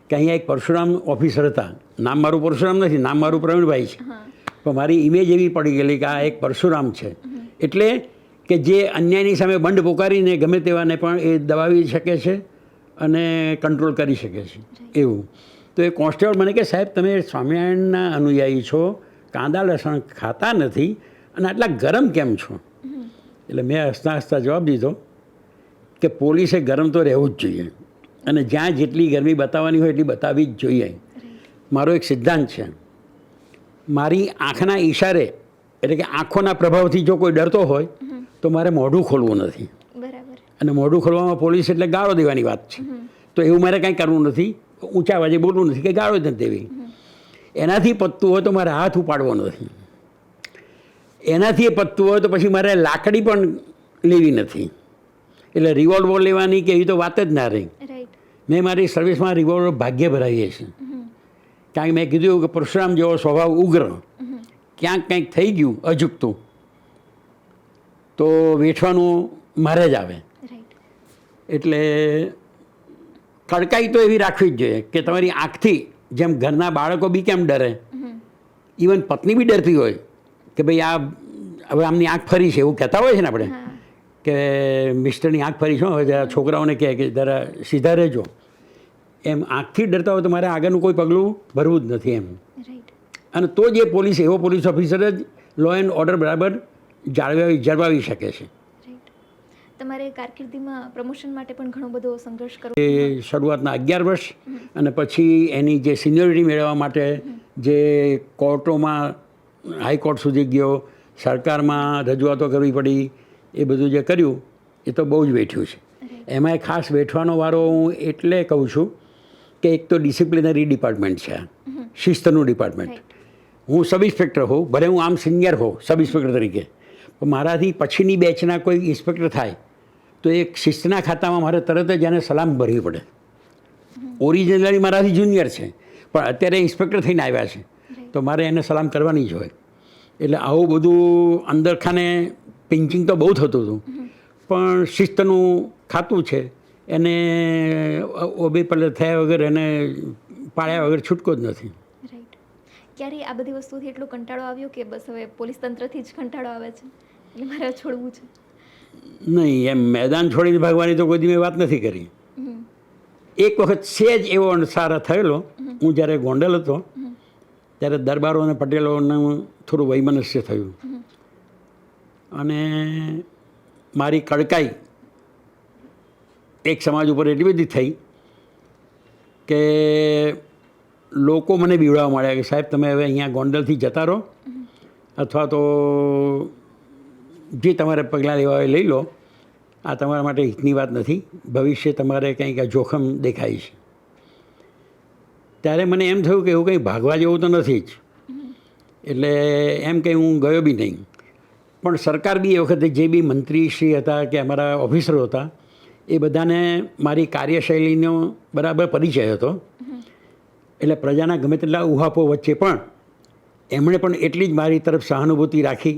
કે અહીંયા એક પરશુરામ ઓફિસર હતા, નામ મારું પરશુરામ નથી, નામ મારું પ્રવીણભાઈ છે, પણ મારી ઇમેજ એવી પડી ગયેલી કે આ એક પરશુરામ છે. એટલે કે જે અન્યાયની સામે બંધ પોકારીને ગમે તેવાને પણ એ દબાવી શકે છે અને કંટ્રોલ કરી શકે છે એવું. તો એ કોન્સ્ટેબલ મને કે સાહેબ તમે સ્વામિનારાયણના અનુયાયી છો, કાંદા લસણ ખાતા નથી અને આટલા ગરમ કેમ છો? એટલે મેં હસતા હસતા જવાબ દીધો કે પોલીસે ગરમ તો રહેવું જ જોઈએ અને જ્યાં જેટલી ગરમી બતાવવાની હોય એટલી બતાવવી જ જોઈએ. મારો એક સિદ્ધાંત છે, મારી આંખના ઈશારે એટલે કે આંખોના પ્રભાવથી જો કોઈ ડરતો હોય તો મારે મોઢું ખોલવું નથી. અને મોઢું ખોલવામાં પોલીસ એટલે ગાળો દેવાની વાત છે, તો એવું મારે કાંઈ કરવું નથી, ઊંચા અવાજે બોલવું નથી કે ગાળો જ નથી દેવી. એનાથી પતતું હોય તો મારે હાથ ઉપાડવો નથી, એનાથી એ પતતું હોય તો પછી મારે લાકડી પણ લેવી નથી. એટલે રિવોલ્વર લેવાની કે એવી તો વાત જ ના રહી. મેં મારી સર્વિસમાં રિવોલ્વર ભાગ્ય ભરાવીએ છીએ, કારણ કે મેં કીધું કે પરશુરામ જેવો સ્વભાવ ઉગ્ર, ક્યાંક કંઈક થઈ ગયું અજુકતું તો વેઠવાનું મારે જ આવે. એટલે કડકાઈ તો એવી રાખવી જ જોઈએ કે તમારી આંખથી, જેમ ઘરના બાળકો બી કેમ ડરે, ઇવન પત્ની બી ડરતી હોય કે ભાઈ આ હવે આમની આંખ ફરી છે એવું કહેતા હોય છે ને આપણે કે મિસ્ટરની આંખ ફરી છે, હવે જરા છોકરાઓને કહે કે જરા સીધા રહેજો, એમ આંખથી ડરતા હોય તો મારે આગળનું કોઈ પગલું ભરવું જ નથી એમ. અને તો જ એ પોલીસ એવો પોલીસ ઓફિસર જ લો એન્ડ ઓર્ડર બરાબર જળવાવી શકે છે. તમારે કારકિર્દીમાં પ્રમોશન માટે પણ ઘણો બધો સંઘર્ષ કરવો. એ શરૂઆતના 11 વર્ષ અને પછી એની જે સિનિયોરિટી મેળવવા માટે જે કોર્ટોમાં હાઈકોર્ટ સુધી ગયો, સરકારમાં રજૂઆતો કરવી પડી, એ બધું જે કર્યું એ તો બહુ જ વેઠ્યું છે. એમાંય ખાસ વેઠવાનો વારો હું એટલે કહું છું કે એક તો ડિસિપ્લિનરી ડિપાર્ટમેન્ટ છે, શિસ્તનું ડિપાર્ટમેન્ટ. હું સબ ઇન્સ્પેક્ટર હોઉં, ભલે હું આમ સિનિયર હોઉં સબ ઇન્સ્પેક્ટર તરીકે, પણ મારાથી પછીની બેચના કોઈ ઇન્સ્પેક્ટર થાય તો એક શિસ્તના ખાતામાં મારે તરત જ એને સલામ ભરવી પડે. ઓરિજિનલી મારાથી જુનિયર છે પણ અત્યારે ઇન્સ્પેક્ટર થઈને આવ્યા છે તો મારે એને સલામ કરવાની જ હોય. એટલે આવું બધું અંદર ખાને પિંચિંગ તો બહુ થતું હતું, પણ શિસ્તનું ખાતું છે એને ઓબે પલ્લે થયા વગર એને પાડ્યા વગર છૂટકો જ નથી. રાઈટ. ક્યારે આ બધી વસ્તુથી એટલો કંટાળો આવ્યો કે બસ હવે પોલીસ તંત્રથી જ કંટાળો આવે છે એટલે મારે છોડવું છે? નહીં, એમ મેદાન છોડીને ભાગવાની તો કોઈ દી મેં વાત નથી કરી. એક વખત સેજ એવો અણસાર થયેલો, હું જ્યારે ગોંડલ હતો ત્યારે દરબારો અને પટેલોનું થોડું વૈમનસ્ય થયું અને મારી કડકાઈ એક સમાજ ઉપર એટલી બધી થઈ કે લોકો મને બીવડાવવા માંડ્યા કે સાહેબ તમે હવે અહીંયા ગોંડલથી જતા રહો અથવા તો જે તમારે પગલાં લેવા હોય લઈ લો, આ તમારા માટે હિતની વાત નથી, ભવિષ્ય તમારે કંઈક જોખમ દેખાય છે. ત્યારે મને એમ થયું કે એવું કંઈ ભાગવા જેવું તો નથી જ, એટલે એમ કંઈ હું ગયો બી નહીં. પણ સરકાર બી એ વખતે જે બી મંત્રીશ્રી હતા કે અમારા ઓફિસરો હતા એ બધાને મારી કાર્યશૈલીનો બરાબર પરિચય હતો. એટલે પ્રજાના ગમે તેટલા ઉહાપો વચ્ચે પણ એમણે પણ એટલી જ મારી તરફ સહાનુભૂતિ રાખી.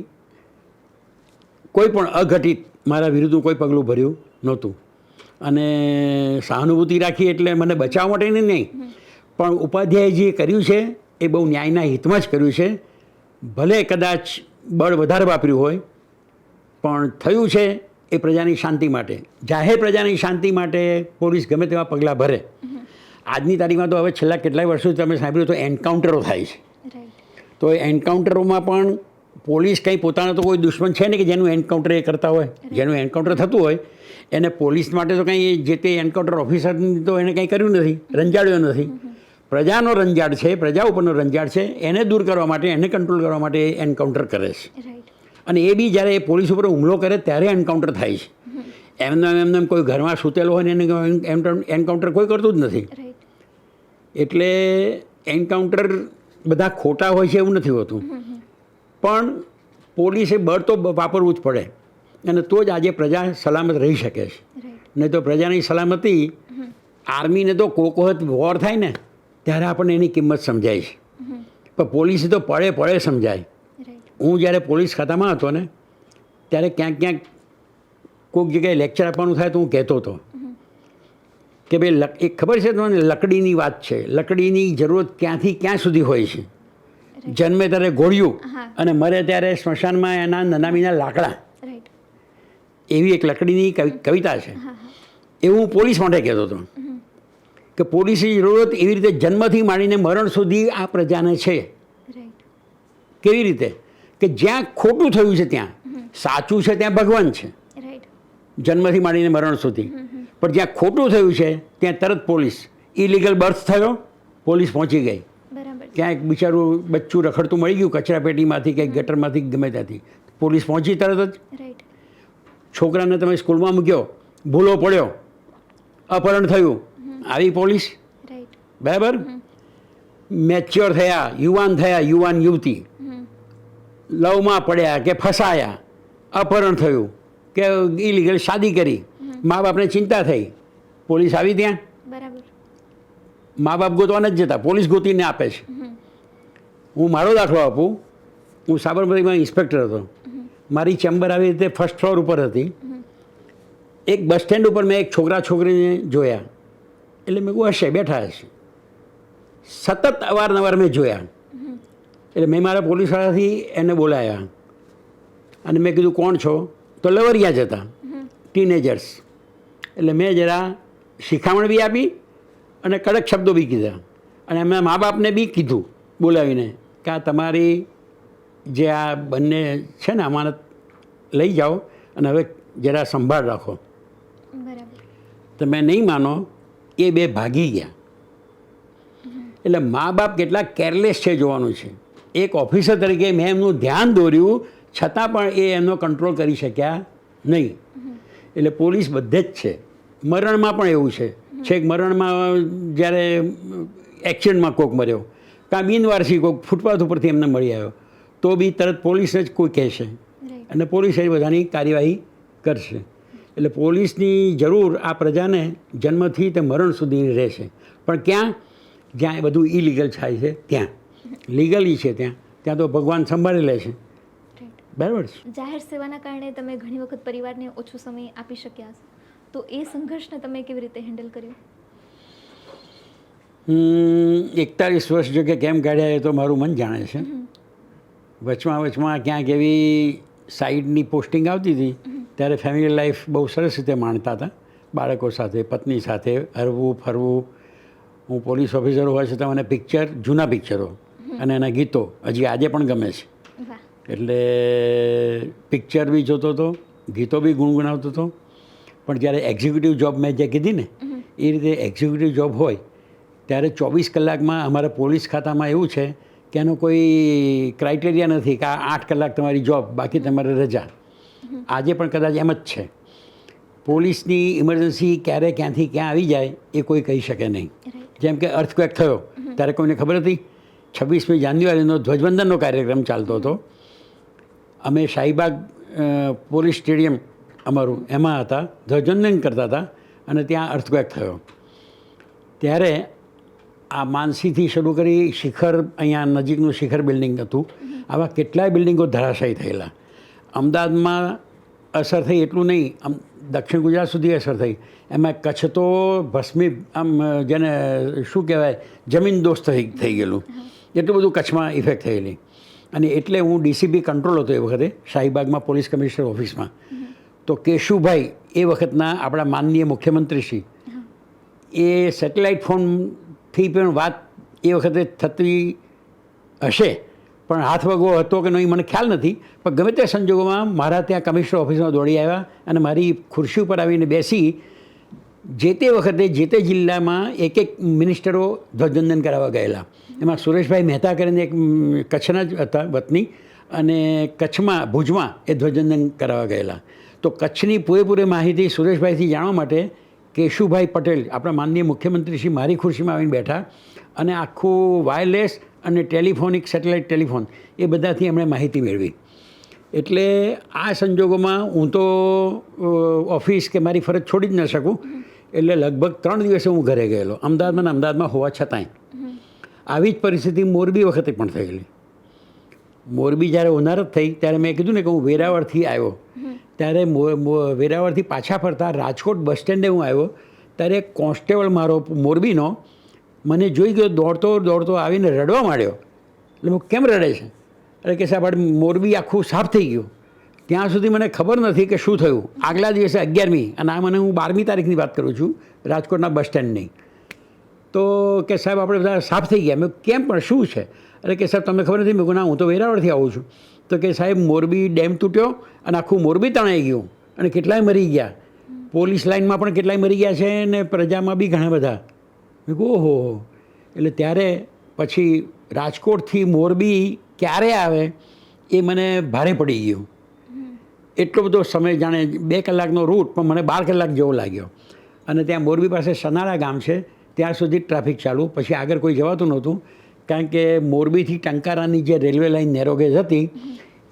કોઈ પણ અઘટિત મારા વિરુદ્ધ કોઈ પગલું ભર્યું નહોતું અને સહાનુભૂતિ રાખી એટલે મને બચાવવા માટે નહીં, પણ ઉપાધ્યાય જે કર્યું છે એ બહુ ન્યાયના હિતમાં જ કર્યું છે. ભલે કદાચ બળ વધારે વાપર્યું હોય પણ થયું છે એ પ્રજાની શાંતિ માટે. જાહેર પ્રજાની શાંતિ માટે પોલીસ ગમે તેવા પગલાં ભરે. આજની તારીખમાં તો હવે છેલ્લા કેટલાય વર્ષોથી તમે સાંભળ્યું તો એન્કાઉન્ટરો થાય છે, તો એ એન્કાઉન્ટરોમાં પણ પોલીસ કંઈ પોતાનો તો કોઈ દુશ્મન છે ને કે જેનું એન્કાઉન્ટર એ કરતા હોય. જેનું એન્કાઉન્ટર થતું હોય એને પોલીસ માટે તો કંઈ જે તે એન્કાઉન્ટર ઓફિસરની તો એને કંઈ કર્યું નથી, રંજાડ્યો નથી. પ્રજાનો રંજાડ છે, પ્રજા ઉપરનો રંજાડ છે, એને દૂર કરવા માટે, એને કંટ્રોલ કરવા માટે એન્કાઉન્ટર કરે છે. અને એ બી જ્યારે એ પોલીસ ઉપર હુમલો કરે ત્યારે એન્કાઉન્ટર થાય છે. એમને કોઈ ઘરમાં સૂતેલો હોય ને એને એન્કાઉન્ટર કોઈ કરતું જ નથી. એટલે એન્કાઉન્ટર બધા ખોટા હોય છે એવું નથી હોતું, પણ પોલીસે બળ તો વાપરવું જ પડે અને તો જ આજે પ્રજા સલામત રહી શકે છે. નહીં તો પ્રજાની સલામતી, આર્મીને તો કોક વખત વોર થાય ને ત્યારે આપણને એની કિંમત સમજાય છે, પણ પોલીસે તો પળે પળે સમજાય. હું જ્યારે પોલીસ ખાતામાં હતો ને ત્યારે ક્યાંક ક્યાંક કોઈક જગ્યાએ લેક્ચર આપવાનું થાય તો હું કહેતો હતો કે ભાઈ એક ખબર છે તમને લકડીની વાત છે, લકડીની જરૂરત ક્યાંથી ક્યાં સુધી હોય છે. જન્મે ત્યારે ઘોડિયું અને મરે ત્યારે સ્મશાનમાં એના નનામીના લાકડા, એવી એક લકડીની કવિતા છે. એવું હું પોલીસ માટે કહેતો હતો કે પોલીસની જરૂરત એવી રીતે જન્મથી માંડીને મરણ સુધી આ પ્રજાને છે. કેવી રીતે કે જ્યાં ખોટું થયું છે ત્યાં સાચું છે, ત્યાં ભગવાન છે, જન્મથી માંડીને મરણ સુધી. પણ જ્યાં ખોટું થયું છે ત્યાં તરત પોલીસ. ઇલીગલ બર્થ થયો, પોલીસ પહોંચી ગઈ. ક્યાંક બિચારું બચ્ચું રખડતું મળી ગયું કચરા પેટીમાંથી કે ગટરમાંથી ગમે ત્યાંથી, પોલીસ પહોંચી તરત જ. છોકરાને તમે સ્કૂલમાં મૂક્યો, ભૂલો પડ્યો, અપહરણ થયું, આવી પોલીસ. બરાબર. મેચ્યોર થયા, યુવાન યુવતી લવમાં પડ્યા કે ફસાયા, અપહરણ થયું કે ઇલીગલ શાદી કરી, મા બાપને ચિંતા થઈ, પોલીસ આવી ત્યાં. મા બાપ ગોતવા નથી જતા, પોલીસ ગોતીને આપે છે. હું મારો દાખલો આપું. હું સાબરમતીમાં ઇન્સ્પેક્ટર હતો. મારી ચેમ્બર આવી રીતે ફર્સ્ટ ફ્લોર ઉપર હતી. એક બસ સ્ટેન્ડ ઉપર મેં એક છોકરા છોકરીને જોયા, એટલે મેં કહું હશે બેઠા હશે. સતત અવારનવાર મેં જોયા, એટલે મેં મારા પોલીસવાળાથી એને બોલાયા અને મેં કીધું કોણ છો? તો લવરિયા જ હતા, ટીનેજર્સ. એટલે મેં જરા શિખામણ બી આપી અને કડક શબ્દો બી કીધા અને એમના મા બાપને બી કીધું બોલાવીને કે આ તમારી જે આ બંને છે ને અમાનત લઈ જાઓ અને હવે જરા સંભાળ રાખો. તમે નહીં માનો, એ બે ભાગી ગયા. એટલે મા બાપ કેટલા કેરલેસ છે જોવાનું છે. એક ઓફિસર તરીકે મેં એમનું ધ્યાન દોર્યું છતાં પણ એ એમનો કંટ્રોલ કરી શક્યા નહીં. એટલે પોલીસ બધે જ છે. મરણમાં પણ એવું છે. છેક મરણમાં જ્યારે એક્સિડન્ટમાં કોક મર્યો કાં બિનવારસી કોક ફૂટપાથ ઉપરથી એમને મળી આવ્યો તો બી તરત પોલીસને જ કોઈ કહેશે અને પોલીસ એ બધાની કાર્યવાહી કરશે. એટલે પોલીસની જરૂર આ પ્રજાને જન્મથી તે મરણ સુધી રહેશે. પણ ક્યાં? જ્યાં એ બધું ઇલીગલ થાય છે ત્યાં. લીગલી છે ત્યાં તો ભગવાન સંભાળી લે છે. બરાબર છે. જાહેર સેવાના કારણે તમે ઘણી વખત પરિવારને ઓછો સમય આપી શક્યા હશો, તો એ સંઘર્ષને તમે કેવી રીતે હેન્ડલ કર્યો? 41 વર્ષ જો કે કેમ કાઢ્યા એ તો મારું મન જાણે છે. વચમાં ક્યાંક એવી સાઈડની પોસ્ટિંગ આવતી હતી ત્યારે ફેમિલી લાઈફ બહુ સરસ રીતે માણતા હતા. બાળકો સાથે, પત્ની સાથે હરવું ફરવું. હું પોલીસ ઓફિસર હોવા છતાં મને પિક્ચર, જૂના પિક્ચરો અને એના ગીતો હજી આજે પણ ગમે છે. એટલે પિક્ચર બી જોતો હતો, ગીતો બી ગુણગુણાવતો હતો. પણ જ્યારે એક્ઝિક્યુટિવ જોબ મેં જે કીધી ને એ રીતે એક્ઝિક્યુટિવ જોબ હોય ત્યારે 24 કલાકમાં અમારા પોલીસ ખાતામાં એવું છે કે એનો કોઈ ક્રાઇટેરિયા નથી કે આ 8 કલાક તમારી જોબ, બાકી તમારે રજા. આજે પણ કદાચ એમ જ છે. પોલીસની ઇમરજન્સી ક્યારે ક્યાંથી ક્યાં આવી જાય એ કોઈ કહી શકે નહીં. જેમ કે અર્થક્વેક થયો ત્યારે કોઈને ખબર હતી? 26મી જાન્યુઆરીનો ધ્વજવંદનનો કાર્યક્રમ ચાલતો હતો. અમે શાહીબાગ પોલીસ સ્ટેડિયમ અમારું એમાં હતા, ધ્વજવંદન કરતા હતા અને ત્યાં અર્થક્વેક થયો. ત્યારે આ માનસીથી શરૂ કરી શિખર, અહીંયા નજીકનું શિખર બિલ્ડિંગ હતું. આવા કેટલાય બિલ્ડિંગો ધરાશાયી થયેલા. અમદાવાદમાં અસર થઈ એટલું નહીં, દક્ષિણ ગુજરાત સુધી અસર થઈ. એમાં કચ્છ તો ભસ્મી, આમ જેને શું કહેવાય, જમીન દોસ્ત થઈ ગયેલું. એટલું બધું કચ્છમાં ઇફેક્ટ થયેલી. અને એટલે હું ડીસીપી કંટ્રોલ હતો એ વખતે શાહીબાગમાં પોલીસ કમિશનર ઓફિસમાં. તો કેશુભાઈ એ વખતના આપણા માનનીય મુખ્યમંત્રીશ્રી, એ સેટેલાઇટ ફોનથી પણ વાત એ વખતે થતી હશે, પણ હાથ વગો હતો કે નહીં મને ખ્યાલ નથી. પણ ગમે તે સંજોગોમાં મારા ત્યાં કમિશનર ઓફિસમાં દોડી આવ્યા અને મારી ખુરશી ઉપર આવીને બેસી જે તે વખતે જે તે જિલ્લામાં એક મિનિસ્ટરો ધ્વજવંદન કરાવવા ગયેલા. એમાં સુરેશભાઈ મહેતા કરીને એક કચ્છના જ હતા વતની, અને કચ્છમાં ભુજમાં એ ધ્વજવંદન કરાવવા ગયેલા. તો કચ્છની પૂરેપૂરી માહિતી સુરેશભાઈથી જાણવા માટે કેશુભાઈ પટેલ, આપણા માનનીય મુખ્યમંત્રીશ્રી, મારી ખુરશીમાં આવીને બેઠા અને આખું વાયરલેસ અને ટેલિફોનિક, સેટેલાઇટ ટેલિફોન એ બધાથી એમણે માહિતી મેળવી. એટલે આ સંજોગોમાં હું તો ઓફિસ કે મારી ફરજ છોડી જ ન શકું. એટલે લગભગ 3 દિવસે હું ઘરે ગયેલો, અમદાવાદમાં હોવા છતાંય. આવી જ પરિસ્થિતિ મોરબી વખતે પણ થયેલી. મોરબી જ્યારે ઉનાળત થઈ ત્યારે મેં કીધું ને કે હું વેરાવળથી આવ્યો, ત્યારે વેરાવળથી પાછા ફરતા રાજકોટ બસ સ્ટેન્ડે હું આવ્યો ત્યારે એક કોન્સ્ટેબલ મારો મોરબીનો મને જોઈ ગયો, દોડતો આવીને રડવા માંડ્યો. એટલે હું કેમ રડે છે? એટલે કે સાહેબ મોરબી આખું સાફ થઈ ગયું. ત્યાં સુધી મને ખબર નથી કે શું થયું. આગલા દિવસે 11મી, અને આ મને હું 12મી તારીખની વાત કરું છું, રાજકોટના બસ સ્ટેન્ડની. તો કે સાહેબ આપણે બધા સાફ થઈ ગયા. મેં કેમ, પણ શું છે? એટલે કે સાહેબ તમને ખબર નથી? મેં કહું ના, હું તો વેરાવળથી આવું છું. તો કે સાહેબ મોરબી ડેમ તૂટ્યો અને આખું મોરબી તણાઈ ગયું અને કેટલાય મરી ગયા. પોલીસ લાઇનમાં પણ કેટલાય મરી ગયા છે અને પ્રજામાં બી ઘણા બધા. મેં કહું ઓહો. એટલે ત્યારે પછી રાજકોટથી મોરબી ક્યારે આવે એ મને ભારે પડી ગયું. એટલો બધો સમય, જાણે 2 કલાકનો રૂટ પણ મને 12 કલાક જેવો લાગ્યો. અને ત્યાં મોરબી પાસે સનારા ગામ છે, ત્યાં સુધી ટ્રાફિક ચાલુ. પછી આગળ કોઈ જવાતું નહોતું, કારણ કે મોરબીથી ટંકારાની જે રેલવે લાઇન નેરોગેજ હતી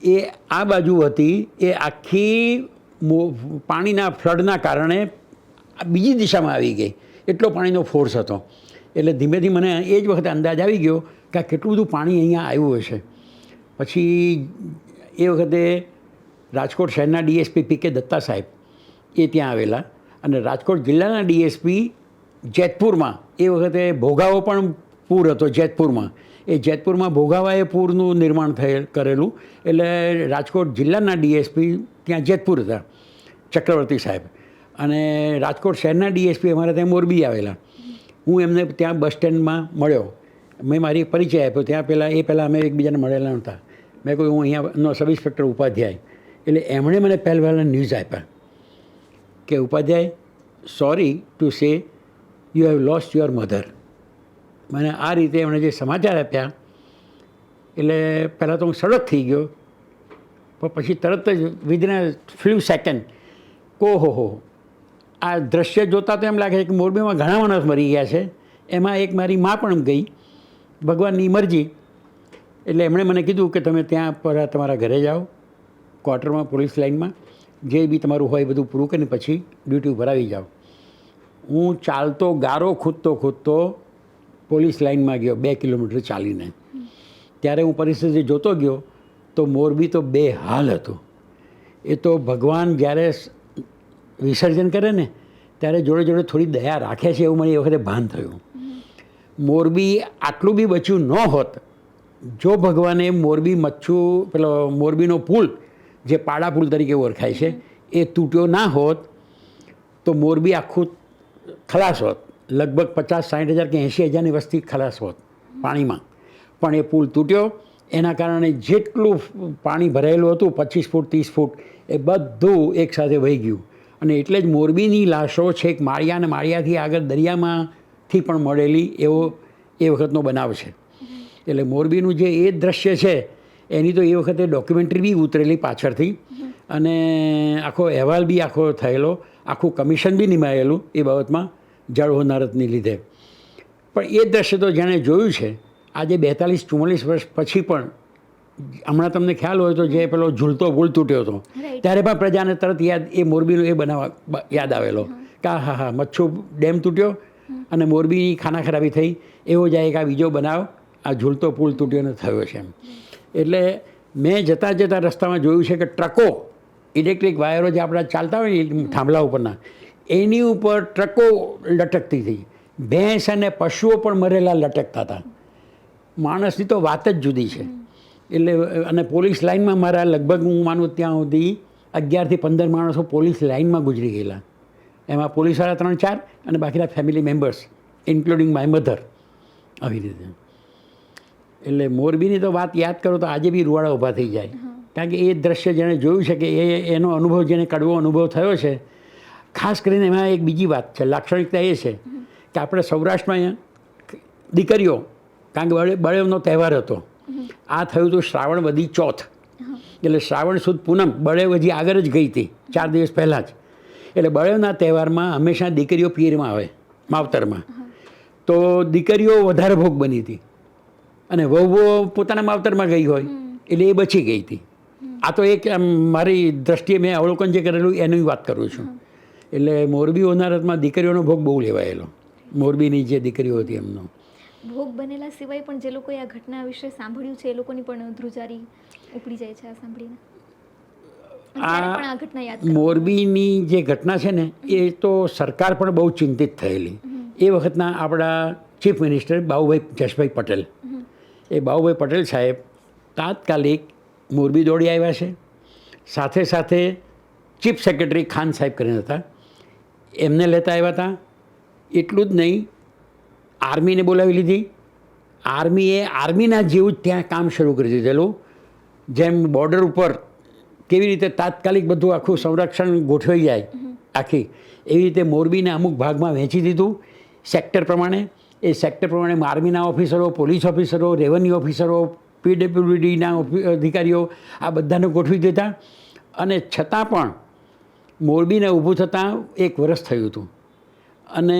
એ આ બાજુ હતી. એ આખી પાણીના ફ્લડના કારણે બીજી દિશામાં આવી ગઈ. એટલો પાણીનો ફોર્સ હતો. એટલે ધીમે ધીમે મને એ જ વખતે અંદાજ આવી ગયો કે આ કેટલું બધું પાણી અહીંયા આવ્યું હશે. પછી એ વખતે રાજકોટ શહેરના ડીએસપી પી.કે. દત્તા સાહેબ એ ત્યાં આવેલા, અને રાજકોટ જિલ્લાના ડીએસપી જેતપુરમાં, એ વખતે ભોગાવો પણ પૂર હતો જેતપુરમાં. એ જેતપુરમાં ભોગાવાએ પૂરનું નિર્માણ કરેલું. એટલે રાજકોટ જિલ્લાના ડીએસપી ત્યાં જેતપુર હતા, ચક્રવર્તી સાહેબ. અને રાજકોટ શહેરના ડીએસપી અમારે ત્યાં મોરબી આવેલા. હું એમને ત્યાં બસ સ્ટેન્ડમાં મળ્યો. મેં મારી પરિચય આપ્યો. ત્યાં પહેલાં અમે એકબીજાને મળેલા નહોતા. મેં કહ્યું હું અહીંયાનો સબ ઇન્સ્પેક્ટર ઉપાધ્યાય. એટલે એમણે મને પહેલાં ન્યૂઝ આપ્યા કે Upadhyay, sorry to say you have lost your mother. મને આ રીતે એમણે જે સમાચાર આપ્યા એટલે પહેલાં તો હું સડક થઈ ગયો પણ પછી તરત જ વિધિન અ ફ્યુ સેકન્ડ હો આ દ્રશ્ય જોતાં તો એમ લાગે છે કે મોરબીમાં ઘણા માણસ મરી ગયા છે. એમાં એક મારી મા પણ ગઈ, ભગવાનની મરજી. એટલે એમણે મને કીધું કે તમે ત્યાં પર તમારા ઘરે જાઓ, ક્વાર્ટરમાં, પોલીસ લાઇનમાં, જે બી તમારું હોય બધું પૂરું કરીને પછી ડ્યુટી ઉપર આવી જાઓ. હું ચાલતો ગારો ખૂદતો પોલીસ લાઇનમાં ગયો 2 કિલોમીટર ચાલીને. ત્યારે હું પરિસ્થિતિ જોતો ગયો તો મોરબી તો બેહાલ હતું. એ તો ભગવાન જ્યારે વિસર્જન કરે ને ત્યારે જોડે જોડે થોડી દયા રાખે છે એવું મને એ વખતે ભાન થયું. મોરબી આટલું બી બચ્યું ન હોત જો ભગવાને મોરબીનો પુલ જે પાડા પુલ તરીકે ઓળખાય છે એ તૂટ્યો ના હોત તો મોરબી આખું ખલાસ હોત. લગભગ 50-60 હજાર કે 80,000ની વસ્તી ખલાસ હોત પાણીમાં. પણ એ પુલ તૂટ્યો, એના કારણે જેટલું પાણી ભરાયેલું હતું 25 ફૂટ 30 ફૂટ એ બધું એકસાથે વહી ગયું. અને એટલે જ મોરબીની લાશો છેક માળિયા અને માળિયાથી આગળ દરિયામાંથી પણ મળેલી એવો એ વખતનો બનાવ છે. એટલે મોરબીનું જે એ દ્રશ્ય છે એની તો એ વખતે ડોક્યુમેન્ટરી બી ઉતરેલી પાછળથી અને આખો અહેવાલ બી આખો થયેલો, આખું કમિશન બી નિમાયેલું એ બાબતમાં જળ હોનારતની લીધે. પણ એ દ્રશ્ય તો જેણે જોયું છે આજે 42-44 વર્ષ પછી પણ, હમણાં તમને ખ્યાલ હોય તો જે પેલો ઝૂલતો પુલ તૂટ્યો હતો ત્યારે પણ પ્રજાને તરત યાદ એ મોરબીનો એ બનાવ યાદ આવેલો કે હા મચ્છુ ડેમ તૂટ્યો અને મોરબીની ખાના ખરાબી થઈ, એવો જ એક આ બીજો બનાવ આ ઝૂલતો પુલ તૂટ્યોને થયો છે એમ. એટલે મેં જતાં રસ્તામાં જોયું છે કે ટ્રકો, ઇલેક્ટ્રિક વાયરો જે આપણા ચાલતા હોય ને થાંભલા ઉપરના, એની ઉપર ટ્રકો લટકતી હતી. ભેંસ અને પશુઓ પણ મરેલા લટકતા હતા. માણસની તો વાત જ જુદી છે. એટલે અને પોલીસ લાઇનમાં મારા લગભગ હું માનું ત્યાં સુધી 11થી 15 માણસો પોલીસ લાઇનમાં ગુજરી ગયેલા. એમાં પોલીસવાળા 3-4 અને બાકીના family members including my mother. આવી રીતે એટલે મોરબીની તો વાત યાદ કરો તો આજે બી રૂવાડા ઊભા થઈ જાય. કારણ કે એ દ્રશ્ય જેણે જોયું છે કે એનો અનુભવ, જેને કડવો અનુભવ થયો છે. ખાસ કરીને એમાં એક બીજી વાત છે, લાક્ષણિકતા એ છે કે આપણે સૌરાષ્ટ્રમાં દીકરીઓ, કારણ કે બળેવનો તહેવાર હતો, આ થયું હતું શ્રાવણ વધી ચોથ, એટલે શ્રાવણ સુદ પૂનમ, બળેવ હજી આગળ જ ગઈ હતી 4 દિવસ પહેલાં જ. એટલે બળેવના તહેવારમાં હંમેશા દીકરીઓ પિયરમાં આવે, માવતરમાં. તો દીકરીઓ વધારે ભોગ બની હતી અને વહુઓ પોતાના માવતરમાં ગઈ હોય એટલે એ બચી ગઈ હતી. આ તો એક મારી દ્રષ્ટિએ મેં અવલોકન જે કરેલું એની વાત કરું છું. એટલે મોરબી હોનારતમાં દીકરીઓનો ભોગ બહુ લેવાયેલો. મોરબીની જે દીકરીઓ હતી એમનો ભોગ બનેલા સિવાય પણ જે લોકોએ આ ઘટના વિશે સાંભળ્યું છે એ લોકોની પણ ધ્રુજારી ઉપડી જાય છે આ સાંભળીને. આ મોરબીની જે ઘટના છે ને એ તો સરકાર પણ બહુ ચિંતિત થયેલી. એ વખતના આપણા ચીફ મિનિસ્ટર બાબુભાઈ જશભાઈ પટેલ, એ બાબુભાઈ પટેલ સાહેબ તાત્કાલિક મોરબી દોડી આવ્યા છે. સાથે સાથે ચીફ સેક્રેટરી ખાન સાહેબ કરીને હતા, એમને લેતા આવ્યા હતા. એટલું જ નહીં, આર્મીને બોલાવી લીધી. આર્મીના જેવું જ ત્યાં કામ શરૂ કરી દીધેલું. જેમ બોર્ડર ઉપર કેવી રીતે તાત્કાલિક બધું આખું સંરક્ષણ ગોઠવાઈ જાય આખી, એવી રીતે મોરબીના અમુક ભાગમાં વહેંચી દીધું સેક્ટર પ્રમાણે. એ સેક્ટર પ્રમાણે આર્મીના ઓફિસરો, પોલીસ ઓફિસરો, રેવન્યુ ઓફિસરો, PWDના અધિકારીઓ આ બધાને ગોઠવી દીધા. અને છતાં પણ મોરબીને ઊભું થતાં 1 વર્ષ થયું હતું. અને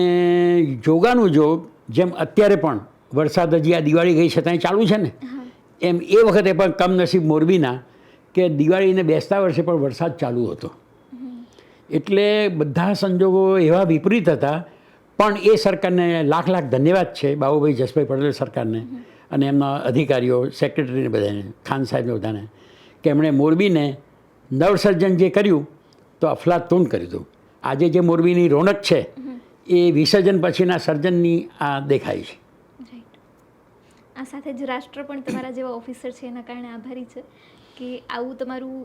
જોગાનું જોગ, જેમ અત્યારે પણ વરસાદ હજી આ દિવાળી ગઈ છતાંય ચાલુ છે ને, એમ એ વખતે પણ કમનસીબ મોરબીના કે દિવાળીને બેસતા વર્ષે પણ વરસાદ ચાલુ હતો. એટલે બધા સંજોગો એવા વિપરીત હતા. પણ એ સરકારને લાખ ધન્યવાદ છે, બાબુભાઈ જસભાઈ પટેલ સરકારને અને એમના અધિકારીઓ, સેક્રેટરીને બધાને, ખાન સાહેબને બધાને, કે એમણે મોરબીને નવસર્જન જે કર્યું તો અફલાતૂન કર્યું હતું. આજે જે મોરબીની રોનક છે એ વિસર્જન પછીના સર્જનની આ દેખાય છે. આ સાથે જ રાષ્ટ્ર પણ તમારા જેવા ઓફિસર છે એના કારણે આભારી છે કે આવું તમારું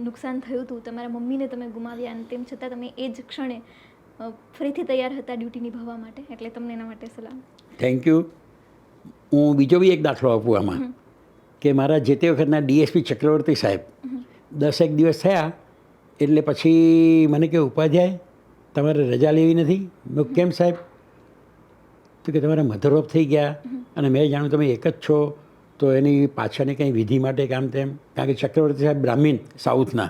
નુકસાન થયું હતું, તમારા મમ્મીને તમે ગુમાવ્યા અને તેમ છતાં તમે એ જ ક્ષણે ફરીથી તૈયાર હતા ડ્યુટી નિભાવવા માટે. એટલે તમને એના માટે સલામ. Thank you. હું બીજો બી એક દાખલો આપું આમાં કે મારા જે તે વખતના DSP ચક્રવર્તી સાહેબ 10 દિવસ થયા એટલે પછી મને કે ઉપાધ્યાય તમારે રજા લેવી નથી. મેં કેમ સાહેબ? તો કે તમારા મધર ઓફ થઈ ગયા અને મેં જાણ્યું તમે એક જ છો તો એની પાછળની કંઈ વિધિ માટે કામ તેમ, કારણ કે ચક્રવર્તી સાહેબ બ્રાહ્મણ સાઉથના,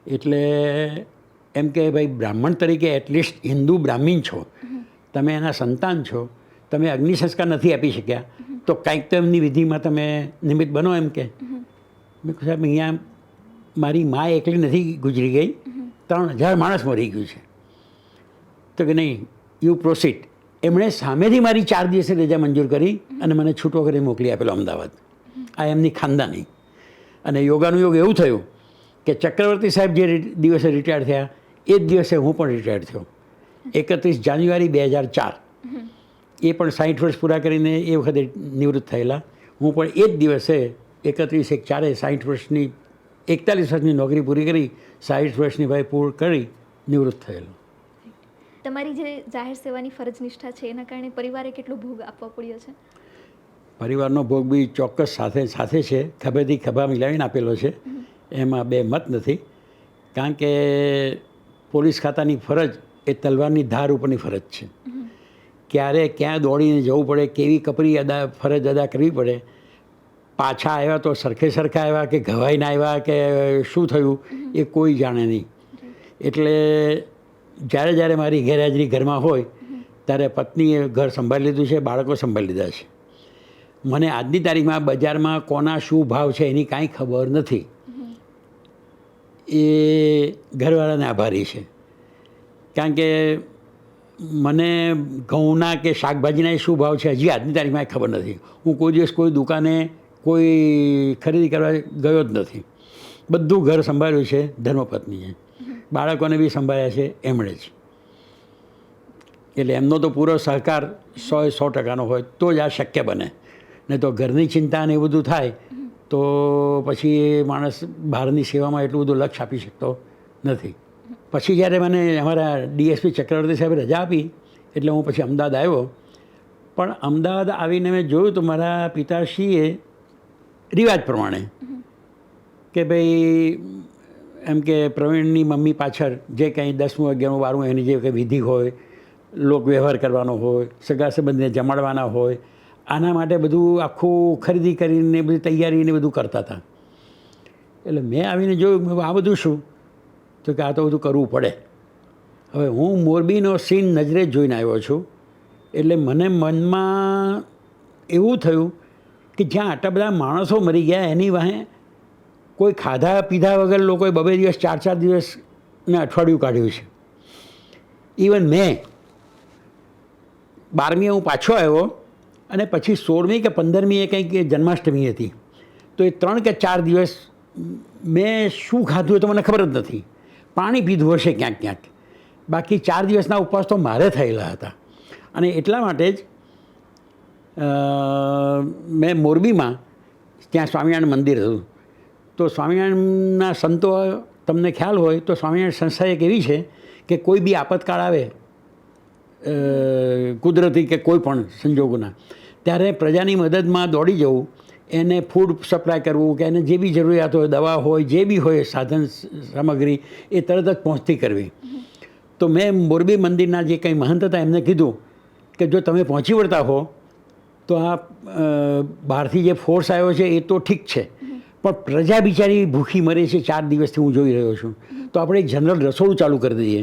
એટલે એમ કે ભાઈ બ્રાહ્મણ તરીકે એટલીસ્ટ હિન્દુ બ્રાહ્મણ છો, તમે એના સંતાન છો, તમે અગ્નિ સંસ્કાર નથી આપી શક્યા, તો કાંઈક તો એમની વિધિમાં તમે નિમિત્ત બનો એમ કે. મેં કહ્યું સાહેબ અહીંયા મારી મા એકલી નથી ગુજરી ગઈ, 3000 માણસ મરી ગયું છે. તો કે નહીં, યુ પ્રોસીડ. એમણે સામેથી મારી 4 દિવસની રજા મંજૂર કરી અને મને છૂટો કરી મોકલી આપેલો અમદાવાદ. આ એમની ખાનદાની. અને યોગાનું યોગ એવું થયું કે ચક્રવર્તી સાહેબ જે દિવસે રિટાયર થયા એ જ દિવસે હું પણ રિટાયર થયો, 31 જાન્યુઆરી 2004. એ પણ 60 વર્ષ પૂરા કરીને એ વખતે નિવૃત્ત થયેલા. હું પણ એ જ દિવસે 31/1/4 60 વર્ષની 41 વર્ષની નોકરી પૂરી કરી, 60 વર્ષની ભાઈ પૂર્ણ કરી નિવૃત્ત થયેલો. તમારી જે જાહેર સેવાની ફરજ નિષ્ઠા છે એના કારણે પરિવારે કેટલો ભોગ આપવો પડ્યો છે? પરિવારનો ભોગ બી ચોક્કસ સાથે છે, ખભેથી ખભા મિલાવીને આપેલો છે, એમાં બે મત નથી. કારણ કે પોલીસ ખાતાની ફરજ એ તલવારની ધાર ઉપરની ફરજ છે. ક્યારે ક્યાં દોડીને જવું પડે, કેવી કપરી ફરજ અદા કરવી પડે, પાછા આવ્યા તો સરખા આવ્યા કે ઘવાઈને આવ્યા કે શું થયું એ કોઈ જાણે નહીં. એટલે જ્યારે મારી ગેરહાજરી ઘરમાં હોય ત્યારે પત્નીએ ઘર સંભાળી લીધું છે, બાળકો સંભાળી લીધા છે. મને આજની તારીખમાં બજારમાં કોના શું ભાવ છે એની કાંઈ ખબર નથી. એ ઘરવાળાને આભારી છે. કારણ કે મને ઘઉંના કે શાકભાજીના શું ભાવ છે હજી આજની તારીખમાં ખબર નથી. હું કોઈ દિવસ કોઈ દુકાને કોઈ ખરીદી કરવા ગયો જ નથી. બધું ઘર સંભાળ્યું છે ધર્મપત્નીએ, બાળકોને બી સંભાળ્યા છે એમણે જ. એટલે એમનો તો પૂરો સહકાર 100% હોય તો જ આ શક્ય બને. નહીં તો ઘરની ચિંતા ને એ બધું થાય તો પછી એ માણસ બહારની સેવામાં એટલું બધું લક્ષ્ય આપી શકતો નથી. પછી જ્યારે મને અમારા ડીએસપી ચક્રવર્તી સાહેબે રજા આપી એટલે હું પછી અમદાવાદ આવ્યો. પણ અમદાવાદ આવીને મેં જોયું તો મારા પિતાશ્રીએ રિવાજ પ્રમાણે કે ભાઈ એમ કે પ્રવીણની મમ્મી પાછળ જે કંઈ 10મું 11મું 12મું એની જે કંઈ વિધિ હોય, લોક વ્યવહાર કરવાનો હોય, સગા સંબંધીને જમાડવાના હોય, આના માટે બધું આખું ખરીદી કરીને બધી તૈયારીને બધું કરતા હતા. એટલે મેં આવીને જોયું આ બધું શું, તો કે આ તો બધું કરવું પડે. હવે હું મોરબીનો સીન નજરે જોઈને આવ્યો છું, એટલે મને મનમાં એવું થયું કે જ્યાં આટલા બધા માણસો મરી ગયા એની વાહે કોઈ ખાધા પીધા વગર લોકોએ 2 દિવસ 4 દિવસ ને અઠવાડિયું કાઢ્યું છે. ઇવન મેં 12મીએ હું પાછો આવ્યો અને પછી 16મી કે 15મીએ કંઈક જન્માષ્ટમી હતી, તો એ 3 કે 4 દિવસ મેં શું ખાધું તો મને ખબર જ નથી. પાણી પીધું હશે ક્યાંક, બાકી 4 દિવસના ઉપવાસ તો મારે થયેલા હતા. અને એટલા માટે જ મેં મોરબીમાં ત્યાં સ્વામિનારાયણ મંદિર હતું, તો સ્વામિનારાયણના સંતો, તમને ખ્યાલ હોય તો સ્વામિનારાયણ સંસ્થા એક એવી છે કે કોઈ બી આપતકાળ આવે કુદરતી કે કોઈ પણ સંજોગોના, ત્યારે પ્રજાની મદદમાં દોડી જવું, એને ફૂડ સપ્લાય કરવું કે એને જે બી જરૂરિયાત હોય, દવા હોય, જે બી હોય સાધન સામગ્રી, એ તરત જ પહોંચતી કરવી. તો મેં મોરબી મંદિરના જે કંઈ મહંત હતા એમને કીધું કે જો તમે પહોંચી વળતા હો તો આ બહારથી જે ફોર્સ આવ્યો છે એ તો ઠીક છે, પણ પ્રજા બિચારી ભૂખી મરે છે 4 દિવસથી હું જોઈ રહ્યો છું, તો આપણે એક જનરલ રસોડું ચાલુ કરી દઈએ.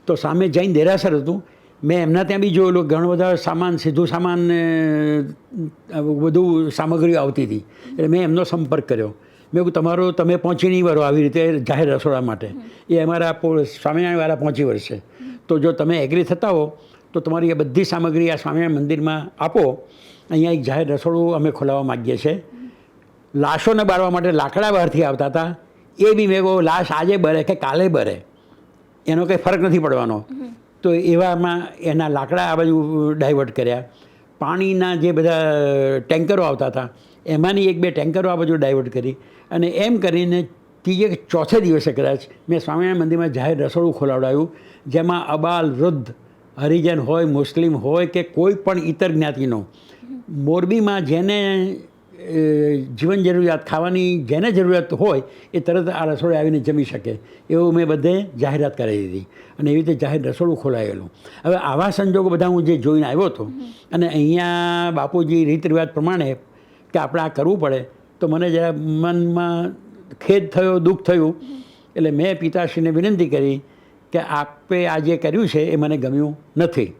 તો સામે જૈન દેરાસર હતું, મેં એમના ત્યાં બી જોયેલું, ઘણો બધા સામાન, સીધું સામાન બધું સામગ્રીઓ આવતી હતી. એટલે મેં એમનો સંપર્ક કર્યો. મેં કહ્યું તમે પહોંચી નહીં વળો આવી રીતે જાહેર રસોડા માટે, એ અમારા સ્વામિનારાયણવાળા પહોંચી વળશે, તો જો તમે એગ્રી થતા હો તો તમારી એ બધી સામગ્રી આ સ્વામિનારાયણ મંદિરમાં આપો, અહીંયા એક જાહેર રસોડું અમે ખોલાવવા માગીએ છીએ. લાશોને બાળવા માટે લાકડા બહારથી આવતા હતા, એ બી મેં કહું લાશ આજે બરે કે કાલે બરે એનો કંઈ ફરક નથી પડવાનો. તો એવામાં એના લાકડા આ બાજુ ડાયવર્ટ કર્યા. પાણીના જે બધા ટેન્કરો આવતા હતા એમાંની 1-2 ટેન્કરો આ બાજુ ડાયવર્ટ કરી, અને એમ કરીને 3 કે 4થે દિવસે કદાચ મેં સ્વામિનારાયણ મંદિરમાં જાહેર રસોડું ખોલાવડાવ્યું, જેમાં અબાલ વૃદ્ધ, હરિજન હોય, મુસ્લિમ હોય કે કોઈ પણ ઇતર જ્ઞાતિનો, મોરબીમાં જેને જીવન જરૂરિયાત, ખાવાની જેને જરૂરિયાત હોય એ તરત આ રસોડે આવીને જમી શકે એવું મેં બધે જાહેરાત કરાવી દીધી, અને એવી રીતે જાહેર રસોડું ખોલાયેલું. હવે આવા સંજોગો બધા હું જે જોઈને આવ્યો હતો, અને અહીંયા બાપુજી રીત રિવાજ પ્રમાણે કે આપણે આ કરવું પડે તો મને જરા મનમાં ખેદ થયો, દુઃખ થયું. એટલે મેં પિતાશ્રીને વિનંતી કરી કે આપે આ જે કર્યું છે એ મને ગમ્યું નથી.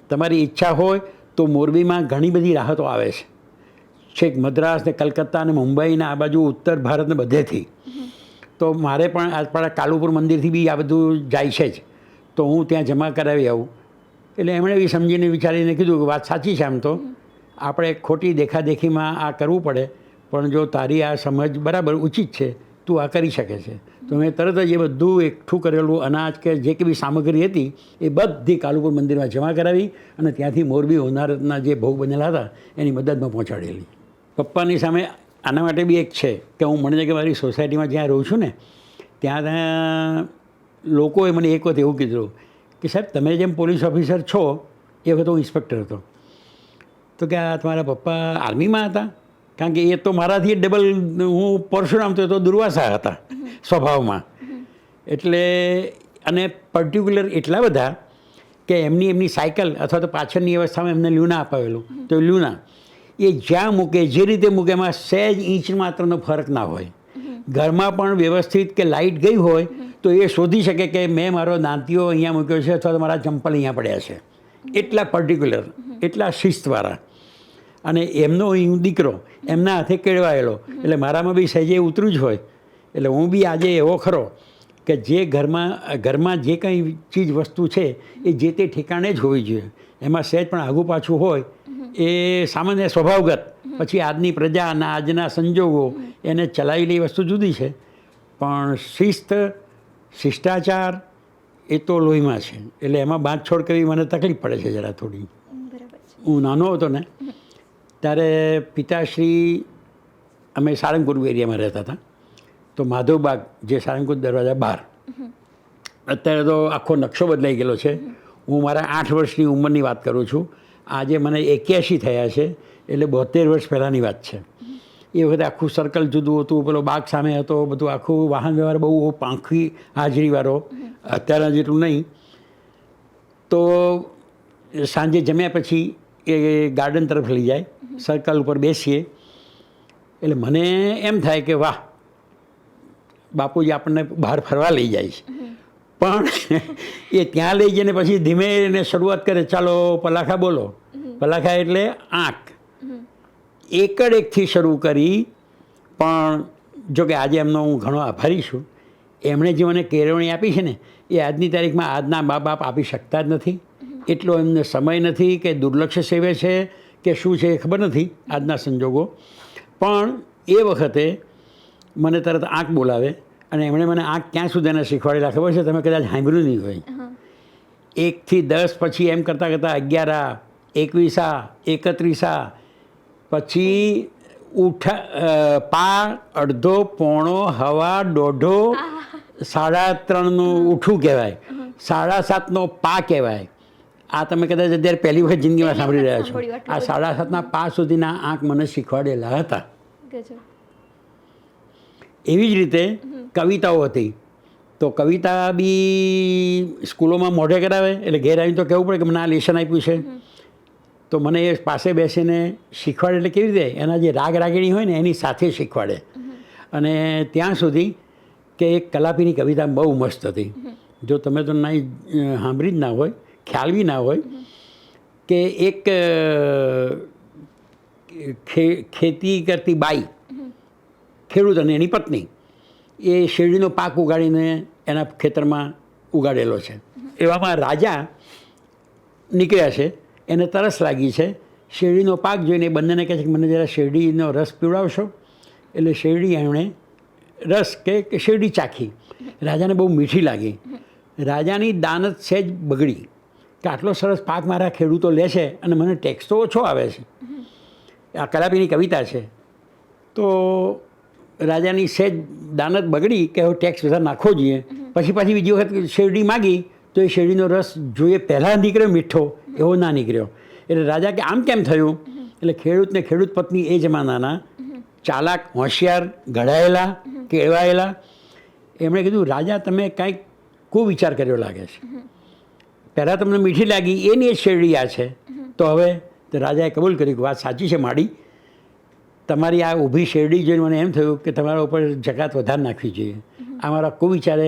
તમારી ઈચ્છા હોય તો મોરબીમાં ઘણી બધી રાહતો આવે છે, છેક મદ્રાસ ને કલકત્તા ને મુંબઈ ને આ બાજુ ઉત્તર ભારતને બધેથી. તો મારે પણ આપણા કાલુપુર મંદિરથી બી આ બધું જાય છે જ, તો હું ત્યાં જમા કરાવી આવું. એટલે એમણે બી સમજીને વિચારીને કીધું કે વાત સાચી છે, આમ તો આપણે ખોટી દેખાદેખીમાં આ કરવું પડે, પણ જો તારી આ સમજ બરાબર ઉચિત છે, તું આ કરી શકે છે. તો મેં તરત જ એ બધું એકઠું કરેલું અનાજ કે જે કંઈ બી સામગ્રી હતી એ બધી કાલુપુર મંદિરમાં જમા કરાવી અને ત્યાંથી મોરબી હોનારતના જે ભોગ બનેલા હતા એની મદદમાં પહોંચાડેલી. પપ્પાની સામે આના માટે બી એક છે કે હું મને કે મારી સોસાયટીમાં જ્યાં રહું છું ને ત્યાં લોકોએ મને એક વખત એવું કીધું કે સાહેબ તમે જેમ પોલીસ ઓફિસર છો એ વખત હું ઇન્સ્પેક્ટર હતો, તો કે આ તમારા પપ્પા આર્મીમાં હતા? કારણ કે એ તો મારાથી ડબલ, હું પરશુરામ તો દુર્વાસા હતા સ્વભાવમાં. એટલે અને પર્ટિક્યુલર એટલા બધા કે એમની સાયકલ અથવા તો પાછળની અવસ્થામાં એમને લ્યુના અપાવેલું, તો લ્યુના એ જ્યાં મૂકે જે રીતે મૂકે એમાં સહેજ ઇંચ માત્રનો ફરક ના હોય. ઘરમાં પણ વ્યવસ્થિત કે લાઇટ ગઈ હોય તો એ શોધી શકે કે મેં મારો દાંતીઓ અહીંયા મૂક્યો છે અથવા તો મારા ચંપલ અહીંયા પડ્યા છે. એટલા પર્ટિક્યુલર, એટલા શિસ્તવાળા. અને એમનો હું દીકરો એમના હાથે કેળવાયેલો, એટલે મારામાં બી સહેજે ઉતરું જ હોય. એટલે હું બી આજે એવો ખરો કે જે ઘરમાં જે કંઈ ચીજ વસ્તુ છે એ જે તે ઠેકાણે જ હોવી જોઈએ. એમાં સહેજ પણ આગું પાછું હોય એ સામાન્ય સ્વભાવગત. પછી આજની પ્રજા અને આજના સંજોગો એને ચલાવેલી વસ્તુ જુદી છે, પણ શિષ્ટાચાર એ તો લોહીમાં છે. એટલે એમાં બાંધછોડ કરવી મને તકલીફ પડે છે જરા થોડી. હું નાનો હતો ને ત્યારે પિતાશ્રી, અમે સારંગપુર એરિયામાં રહેતા હતા, તો માધવબાગ જે સારંગપુર દરવાજા બહાર, અત્યારે તો આખો નકશો બદલાઈ ગયેલો છે. હું મારા 8 વર્ષની ઉંમરની વાત કરું છું. આજે મને 81 થયા છે, એટલે 72 વર્ષ પહેલાંની વાત છે. એ વખતે આખું સર્કલ જુદું હતું, પેલો બાગ સામે હતો, બધું આખું વાહન વ્યવહાર બહુ પાંખી હાજરીવાળો, અત્યારના જેટલું નહીં. તો સાંજે જમ્યા પછી એ ગાર્ડન તરફ લઈ જાય, સર્કલ ઉપર બેસીએ, એટલે મને એમ થાય કે વાહ, બાપુજી આપણને બહાર ફરવા લઈ જાય છે. પણ એ ત્યાં લઈ જઈને પછી ધીમે એને શરૂઆત કરે, ચાલો પલાખા બોલો. પલાખા એટલે આંખ. એકથી શરૂ કરી. પણ જો કે આજે એમનો હું ઘણો આભારી છું. એમણે જે મને કેળવણી આપી છે ને એ આજની તારીખમાં આજના મા બાપ આપી શકતા જ નથી. એટલો એમને સમય નથી કે દુર્લક્ષ્ય સેવે છે કે શું છે એ ખબર નથી આજના સંજોગો. પણ એ વખતે મને તરત આંખ બોલાવે અને એમણે મને આંખ ક્યાં સુધી એને શીખવાડેલા ખબર છે? તમે કદાચ સાંભળ્યું નહીં હોય. 1 થી 10 પછી એમ કરતાં 11, 21, 31, પછી પા, અડધો, પોણો, હવા, દોઢો, 3:30નું ઉઠું કહેવાય, 7:30નો પા કહેવાય. આ તમે કદાચ અત્યારે પહેલી વખત જિંદગીમાં સાંભળી રહ્યા છો. આ 7:30ના પા સુધીના આંખ મને શીખવાડેલા હતા. એવી જ રીતે કવિતાઓ હતી, તો કવિતા બી સ્કૂલોમાં મોઢે કરાવે, એટલે ઘેર આવીને તો કહેવું પડે કે મને આ લેશન આપ્યું છે. તો મને એ પાસે બેસીને શીખવાડે. એટલે કેવી રીતે? એના જે રાગ રાગીણી હોય ને એની સાથે શીખવાડે. અને ત્યાં સુધી કે એક કલાપીની કવિતા બહુ મસ્ત હતી. જો તમે તો ના સાંભળી જ ના હોય, ખ્યાલ બી ના હોય, કે એક ખેતી કરતી બાઈ, ખેડૂત અને એની પત્ની, એ શેરડીનો પાક ઉગાડીને એના ખેતરમાં ઉગાડેલો છે. એવામાં રાજા નીકળ્યા છે, એને તરસ લાગી છે. શેરડીનો પાક જોઈને બંનેને કહે છે કે મને જરા શેરડીનો રસ પીવડાવશો. એટલે શેરડી એમણે રસ કે શેરડી ચાખી. રાજાને બહુ મીઠી લાગી. રાજાની દાનત સહેજ બગડી કે આટલો સરસ પાક મારા ખેડૂતો લે છે અને મને ટેક્સ તો ઓછો આવે છે. આ કલાપીની કવિતા છે. તો રાજાની સહેજ દાનત બગડી કે હવે ટેક્સ બધા નાખવો જોઈએ. પછી બીજી વખત શેરડી માગી તો એ શેરડીનો રસ જોઈએ પહેલાં નીકળ્યો મીઠો, એવો ના નીકળ્યો. એટલે રાજા કે આમ કેમ થયું? એટલે ખેડૂતને ખેડૂત પત્ની એ જમાનાના ચાલાક, હોશિયાર, ઘડાયેલા, કેળવાયેલા, એમણે કીધું રાજા તમે કાંઈક વિચાર કર્યો લાગે છે. પહેલાં તમને મીઠી લાગી એની એ શેરડી આ છે, તો હવે તો રાજાએ કબૂલ કર્યું કે વાત સાચી છે માડી, તમારી આ ઊભી શેરડી જોઈને મને એમ થયું કે તમારા ઉપર જકાત વધારે નાખવી જોઈએ. આ મારા કુવિચારે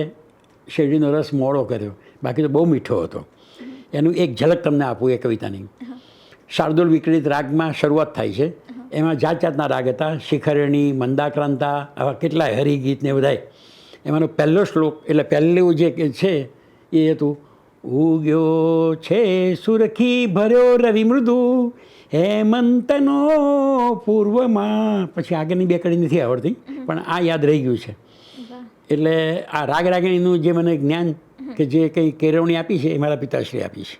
શેરડીનો રસ મોડો કર્યો, બાકી તો બહુ મીઠો હતો. એનું એક ઝલક તમને આપું એ કવિતાની. શાર્દુલ વિકૃત રાગમાં શરૂઆત થાય છે. એમાં જાત જાતના રાગ હતા, શિખરણી, મંદાક્રાંતા, આવા કેટલાય હરિગીત ને બધાય. એમાંનો પહેલો શ્લોક એટલે પહેલું જે છે એ હતું, ઉગ્યો છે સુરખી ભર્યો રવિ મૃદુ હેમંતનો પૂર્વમાં. પછી આગળની બે કડી નથી આવડતી, પણ આ યાદ રહી ગયું છે. એટલે આ રાગ રાગીણીનું જે મને જ્ઞાન કે જે કંઈ કેળવણી આપી છે એ મારા પિતાશ્રી આપી છે.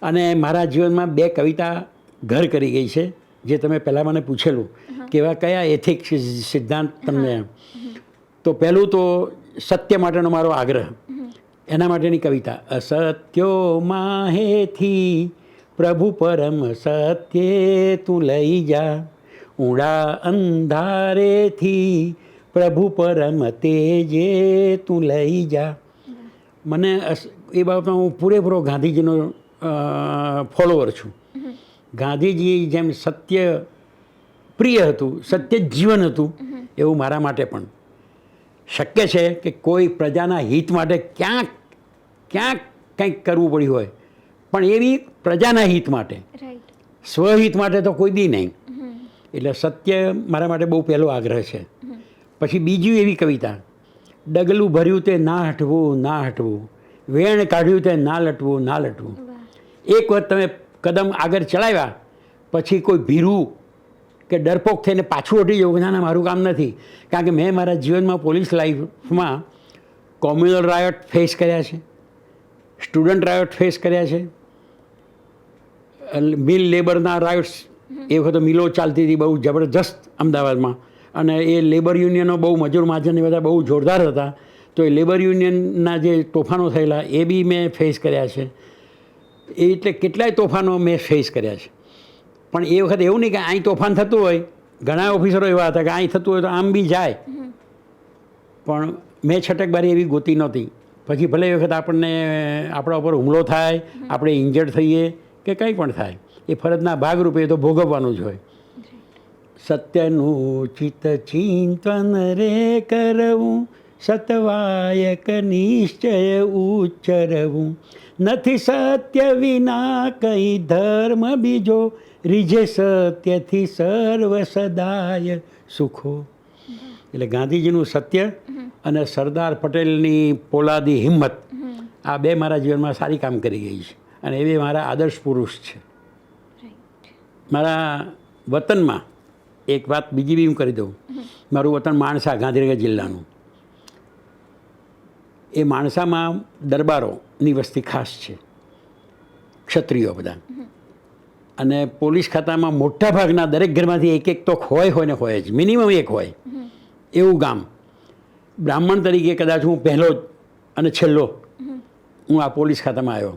અને મારા જીવનમાં બે કવિતા ઘર કરી ગઈ છે, જે તમે પહેલાં મને પૂછેલું કે એવા કયા એથિક સિદ્ધાંત તમને. તો પહેલું તો સત્ય માટેનો મારો આગ્રહ, એના માટેની કવિતા. અસત્યો માહેથી પ્રભુ પરમ સત્યે તું લઈ જા, ઊંડા અંધારેથી પ્રભુ પરમ તેજે તું લઈ જા. મને એ બાબતમાં હું પૂરેપૂરો ગાંધીજીનો ફોલોવર છું. ગાંધીજી જેમ સત્ય પ્રિય હતું, સત્ય જ જીવન હતું, એવું મારા માટે પણ શક્ય છે કે કોઈ પ્રજાના હિત માટે ક્યાંક કંઈક કરવું પડ્યું હોય, પણ એવી પ્રજાના હિત માટે, સ્વહિત માટે તો કોઈ દી નહીં. એટલે સત્ય મારા માટે બહુ પહેલો આગ્રહ છે. પછી બીજી એવી કવિતા, ડગલું ભર્યું તે ના હટવું ના હટવું, વેણ કાઢ્યું તે ના લટવું ના લટવું. એક વખત તમે કદમ આગળ ચલાવ્યા પછી કોઈ ભીરું કે ડરપોક થઈને પાછું હટી જવું, ના મારું કામ નથી. કારણ કે મેં મારા જીવનમાં પોલીસ લાઈફમાં કોમ્યુનલ રાયોટ ફેસ કર્યા છે, સ્ટુડન્ટ રાયોટ ફેસ કર્યા છે, મિલ લેબરના રાયોટ્સ. એ વખતે મિલો ચાલતી હતી બહુ જબરજસ્ત અમદાવાદમાં, અને એ લેબર યુનિયનો બહુ મજૂર મહાજન એ બધા બહુ જોરદાર હતા. તો એ લેબર યુનિયનના જે તોફાનો થયેલા એ બી મેં ફેસ કર્યા છે. એ એટલે કેટલાય તોફાનો મેં ફેસ કર્યા છે. પણ એ વખતે એવું નહીં કે અહીં તોફાન થતું હોય, ઘણા ઓફિસરો એવા હતા કે અહીં થતું હોય તો આમ બી જાય, પણ મેં છટકબારી એવી ગોતી નહોતી. પછી ભલે એ વખત આપણને આપણા ઉપર હુમલો થાય, આપણે ઇન્જર્ડ થઈએ કે કંઈ પણ થાય, એ ફરજના ભાગરૂપે એ તો ભોગવવાનું જ હોય. સત્યનું ચિત્ત ચિંતન રે કરવું, સતવાયક નિશ્ચય ઉચ્ચરવું, નથી સત્ય વિના કંઈ ધર્મ બીજો, રીઝે સત્યથી સર્વ સદાય સુખો. એટલે ગાંધીજીનું સત્ય અને સરદાર પટેલની પોલાદી હિંમત, આ બે મારા જીવનમાં સારી કામ કરી ગઈ છે, અને એ બે મારા આદર્શ પુરુષ છે. મારા વતનમાં એક વાત બીજી બી હું કરી દઉં. મારું વતન માણસા, ગાંધીનગર જિલ્લાનું. એ માણસામાં દરબારોની વસ્તી ખાસ છે, ક્ષત્રિયો બધા. અને પોલીસ ખાતામાં મોટા ભાગના દરેક ઘરમાંથી એક તો હોય ને હોય જ, મિનિમમ એક હોય એવું ગામ. બ્રાહ્મણ તરીકે કદાચ હું પહેલો જ અને છેલ્લો હું આ પોલીસ ખાતામાં આવ્યો.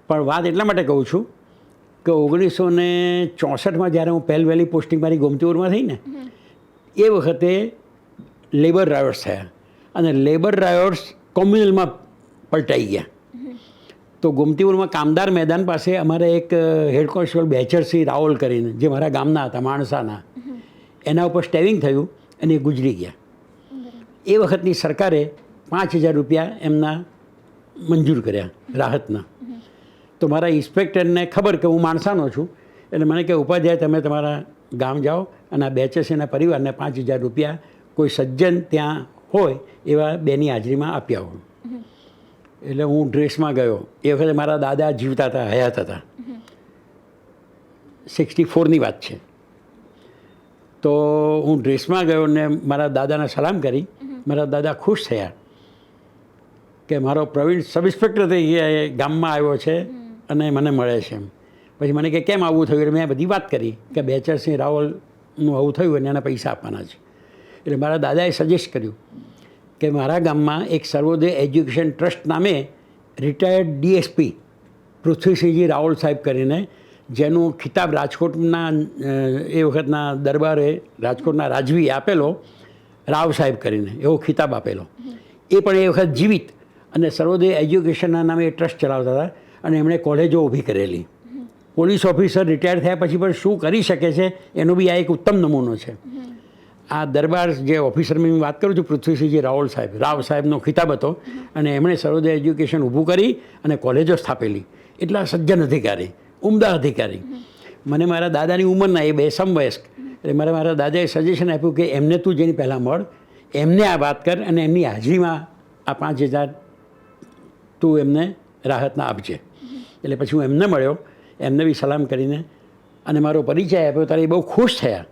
પણ વાત એટલા માટે કહું છું કે 1964માં જ્યારે હું પહેલવહેલી પોસ્ટિંગ મારી ગોમતીપુરમાં થઈ ને, એ વખતે લેબર રાયોટ્સ થયા, અને લેબર રાયોટ્સ કોમ્યુનલમાં પલટાઈ ગયા. તો ગોમતીપુરમાં કામદાર મેદાન પાસે અમારે એક હેડ કોન્સ્ટેબલ બેચરસિંહ રાઓલ કરીને, જે મારા ગામના હતા, માણસાના, એના ઉપર સ્ટેવિંગ થયું અને એ ગુજરી ગયા. એ વખતની સરકારે 5,000 રૂપિયા એમના મંજૂર કર્યા રાહતના. તો મારા ઇન્સ્પેક્ટરને ખબર કે હું માણસાનો છું, એટલે મને કે ઉપાધ્યાય તમે તમારા ગામ જાઓ અને આ બેચરસિંહના પરિવારને 5,000 રૂપિયા કોઈ સજ્જન ત્યાં હોય એવા બેની હાજરીમાં આપી આવો. એટલે હું ડ્રેસમાં ગયો. એ વખતે મારા દાદા જીવતા હતા, હયાત હતા. 64ની વાત છે. તો હું ડ્રેસમાં ગયો ને મારા દાદાને સલામ કરી. મારા દાદા ખુશ થયા કે મારો પ્રવીણ સબ ઇન્સ્પેક્ટર તરીકે ગામમાં આવ્યો છે અને મને મળે છે એમ. પછી મને કે કેમ આવું થયું? એટલે મેં બધી વાત કરી કે બેચરસિંહ રાવલનું આવું થયું અને એના પૈસા આપવાના છે. એટલે મારા દાદાએ સજેસ્ટ કર્યું કે મારા ગામમાં એક સર્વોદય એજ્યુકેશન ટ્રસ્ટ નામે રિટાયર્ડ ડીએસપી પૃથ્વીસિંહજી રાવલ સાહેબ કરીને, જેનું ખિતાબ રાજકોટના એ વખતના દરબારે રાજકોટના રાજવી આપેલો, રાવ સાહેબ કરીને એવો ખિતાબ આપેલો. એ પણ એ વખત જીવિત અને સર્વોદય એજ્યુકેશનના નામે એ ટ્રસ્ટ ચલાવતા હતા, અને એમણે કોલેજો ઊભી કરેલી પોલીસ ઓફિસર રિટાયર થયા પછી પણ શું કરી શકે છે એનો બી આ એક ઉત્તમ નમૂનો છે. આ દરબાર જે ઓફિસરની હું વાત કરું છું, પૃથ્વીસિંહજી રાવ સાહેબનો ખિતાબ હતો અને એમણે સર્વોદય એજ્યુકેશન ઊભું કરી અને કોલેજો સ્થાપેલી. એટલા સજ્જન અધિકારી, ઉમદા અધિકારી. મને મારા દાદાની ઉંમરના એ બે સમવયસ્ક, એટલે મારા દાદાએ સજેશન આપ્યું કે એમને તું જેની પહેલાં મળ, એમને આ વાત કર અને એમની હાજરીમાં આ 5,000 તું એમને રાહતના આપજે. એટલે પછી હું એમને મળ્યો, એમને બી સલામ કરીને અને મારો પરિચય આપ્યો. ત્યારે એ બહુ ખુશ થયા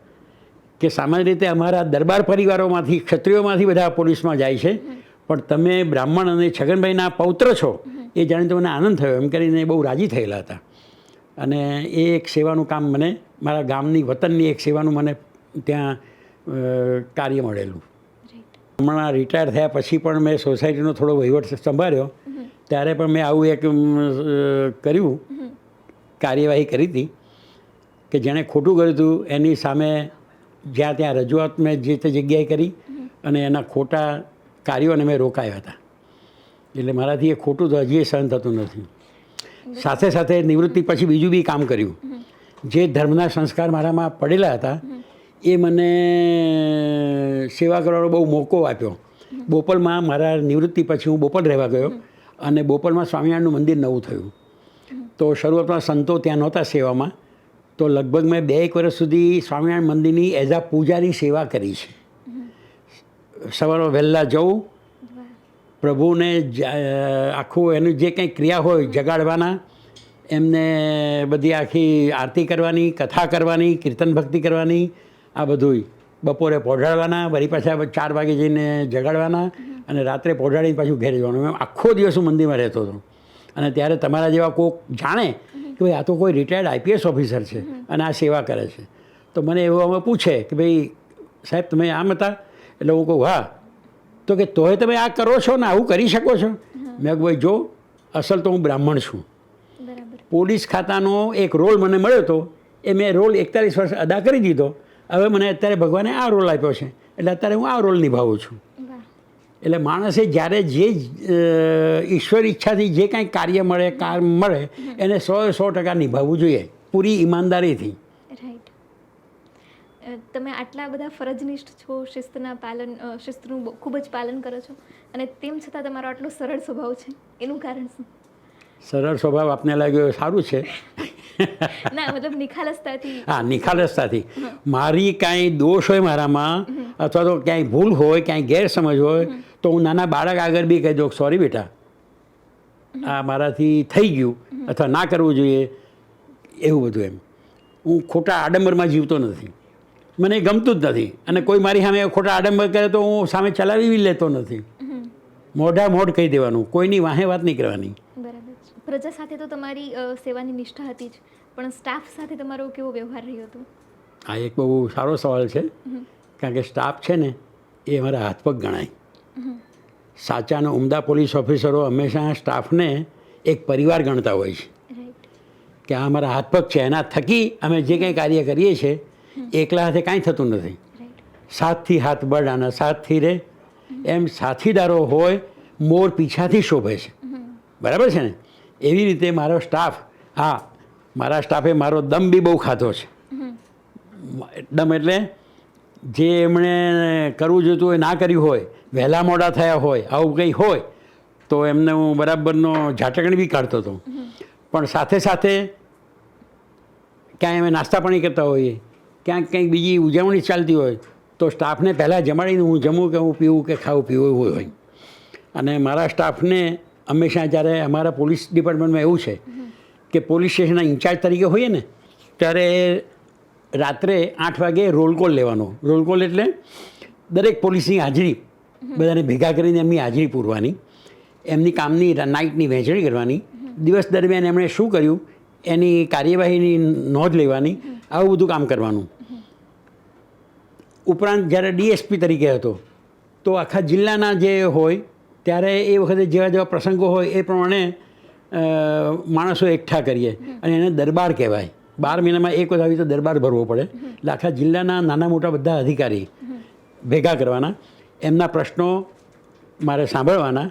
કે સામાન્ય રીતે અમારા દરબાર પરિવારોમાંથી, ક્ષત્રિયોમાંથી બધા પોલીસમાં જાય છે, પણ તમે બ્રાહ્મણ અને છગનભાઈના પૌત્ર છો એ જાણીને મને આનંદ થયો એમ કરીને બહુ રાજી થયેલા હતા. અને એ એક સેવાનું કામ મને, મારા ગામની વતનની એક સેવાનું મને ત્યાં કાર્ય મળેલું. હમણાં રિટાયર થયા પછી પણ મેં સોસાયટીનો થોડો વહીવટ સંભાળ્યો, ત્યારે પણ મેં આવું એક કર્યું, કાર્યવાહી કરી હતી કે જેણે ખોટું કર્યું હતું એની સામે જ્યાં ત્યાં રજૂઆત મેં જે તે જગ્યાએ કરી અને એના ખોટા કાર્યોને મેં રોકાયા હતા. એટલે મારાથી એ ખોટું તો હજી સહન થતું નથી. સાથે સાથે નિવૃત્તિ પછી બીજું બી કામ કર્યું. જે ધર્મના સંસ્કાર મારામાં પડેલા હતા એ મને સેવા કરવાનો બહુ મોકો આપ્યો. બોપલમાં મારા નિવૃત્તિ પછી હું બોપલ રહેવા ગયો અને બોપલમાં સ્વામિનારાયણનું મંદિર નવું થયું. તો શરૂઆતમાં સંતો ત્યાં નહોતા સેવામાં, તો લગભગ મેં 2-1 વર્ષ સુધી સ્વામિનારાયણ મંદિરની એઝ અ પૂજારી સેવા કરી છે. સવારે વહેલા જવું, પ્રભુને આખું એનું જે કંઈ ક્રિયા હોય જગાડવાના, એમને બધી આખી આરતી કરવાની, કથા કરવાની, કીર્તન ભક્તિ કરવાની, આ બધું બપોરે પહોંચાડવાના, વળી પાછા 4 વાગે જઈને જગાડવાના અને રાત્રે પહોંચાડીને પાછું ઘેર જવાનું. મેં આખો દિવસ હું મંદિરમાં રહેતો હતો. અને ત્યારે તમારા જેવા કોઈક જાણે કે ભાઈ આ તો કોઈ રિટાયર્ડ આઈપીએસ ઓફિસર છે અને આ સેવા કરે છે, તો મને એવું અમે પૂછે કે ભાઈ સાહેબ તમે આમ હતા? એટલે હું કહું હા. તો કે તોય તમે આ કરો છો ને આવું કરી શકો છો? મેં કહું ભાઈ જો અસલ તો હું બ્રાહ્મણ છું. પોલીસ ખાતાનો એક રોલ મને મળ્યો હતો, એ મેં રોલ 41 વર્ષ અદા કરી દીધો. હવે મને અત્યારે ભગવાને આ રોલ આપ્યો છે એટલે અત્યારે હું આ રોલ નિભાવું છું. એટલે માણસે જ્યારે જે ઈશ્વર ઈચ્છાથી જે કાંઈ કાર્ય મળે, કામ મળે એને 100% નિભાવવું જોઈએ, પૂરી ઈમાનદારીથી. રાઈટ. તમે આટલા બધા ફરજનિષ્ઠ છો, શિસ્તનું ખૂબ જ પાલન કરો છો, અને તેમ છતાં તમારો આટલો સરળ સ્વભાવ છે, એનું કારણ શું? સરળ સ્વભાવ આપને લાગ્યો સારું છે. ના, મતલબ નિખાલસતાથી. હા, નિખાલસતાથી. મારી કાંઈ દોષ હોય મારામાં અથવા તો ક્યાંય ભૂલ હોય, ક્યાંય ગેરસમજ હોય, તો હું નાના બાળક આગળ બી કહી દઉં સોરી બેટા, આ મારાથી થઈ ગયું અથવા ના કરવું જોઈએ, એવું બધું. એમ હું ખોટા આડંબરમાં જીવતો નથી, મને ગમતું જ નથી. અને કોઈ મારી સામે ખોટા આડંબર કરે તો હું સામે ચલાવી બી લેતો નથી. મોઢા મોઢ કહી દેવાનું, કોઈની વાહે વાત નહીં કરવાની. બરાબર. પ્રજા સાથે તો તમારી સેવાની નિષ્ઠા હતી જ, પણ સ્ટાફ સાથે તમારો કેવો વ્યવહાર રહ્યો હતો? આ એક બહુ સારો સવાલ છે, કારણ કે સ્ટાફ છે ને એ અમારા હાથપગ ગણાય. સાચા અને ઉમદા પોલીસ ઓફિસરો હંમેશા સ્ટાફને એક પરિવાર ગણતા હોય છે કે આ અમારા હાથપગ છે, એના થકી અમે જે કંઈ કાર્ય કરીએ છીએ એકલા હાથે કાંઈ થતું નથી. સાથથી હાથ બળાના સાથથી રે, એમ સાથીદારો હોય મોર પીછાથી શોભે છે. બરાબર છે ને? એવી રીતે મારો સ્ટાફ, હા મારા સ્ટાફે મારો દમ બી બહુ ખાધો છે. દમ એટલે જે એમણે કરવું જોઈતું હોય ના કર્યું હોય, વહેલા મોડા થયા હોય, આવું કંઈ હોય તો એમને હું બરાબરનો ઝાટકણી બી કાઢતો હતો. પણ સાથે સાથે ક્યાંય અમે નાસ્તા પાણી કરતા હોઈએ, ક્યાંક કંઈક બીજી ઉજવણી ચાલતી હોય તો સ્ટાફને પહેલાં જમાડીને હું જમું કે હું પીવું કે ખાવું પીવું એવું હોય. અને મારા સ્ટાફને હંમેશા જ્યારે અમારા પોલીસ ડિપાર્ટમેન્ટમાં એવું છે કે પોલીસ સ્ટેશનના ઇન્ચાર્જ તરીકે હોઈએ ને ત્યારે રાત્રે 8 વાગે રોલ કોલ લેવાનો. રોલ કોલ એટલે દરેક પોલીસની હાજરી બધાને ભેગા કરીને એમની હાજરી પૂરવાની, એમની કામની નાઇટની વહેંચણી કરવાની, દિવસ દરમિયાન એમણે શું કર્યું એની કાર્યવાહીની નોંધ લેવાની, આવું બધું કામ કરવાનું. ઉપરાંત જ્યારે ડીએસપી તરીકે હતો તો આખા જિલ્લાના જે હોય ત્યારે એ વખતે જેવા જેવા પ્રસંગો હોય એ પ્રમાણે માણસો એકઠા કરીએ અને એને દરબાર કહેવાય. 12 મહિનામાં એક વખત આવી તો દરબાર ભરવો પડે. એટલે આખા જિલ્લાના નાના મોટા બધા અધિકારી ભેગા કરવાના, એમના પ્રશ્નો મારે સાંભળવાના,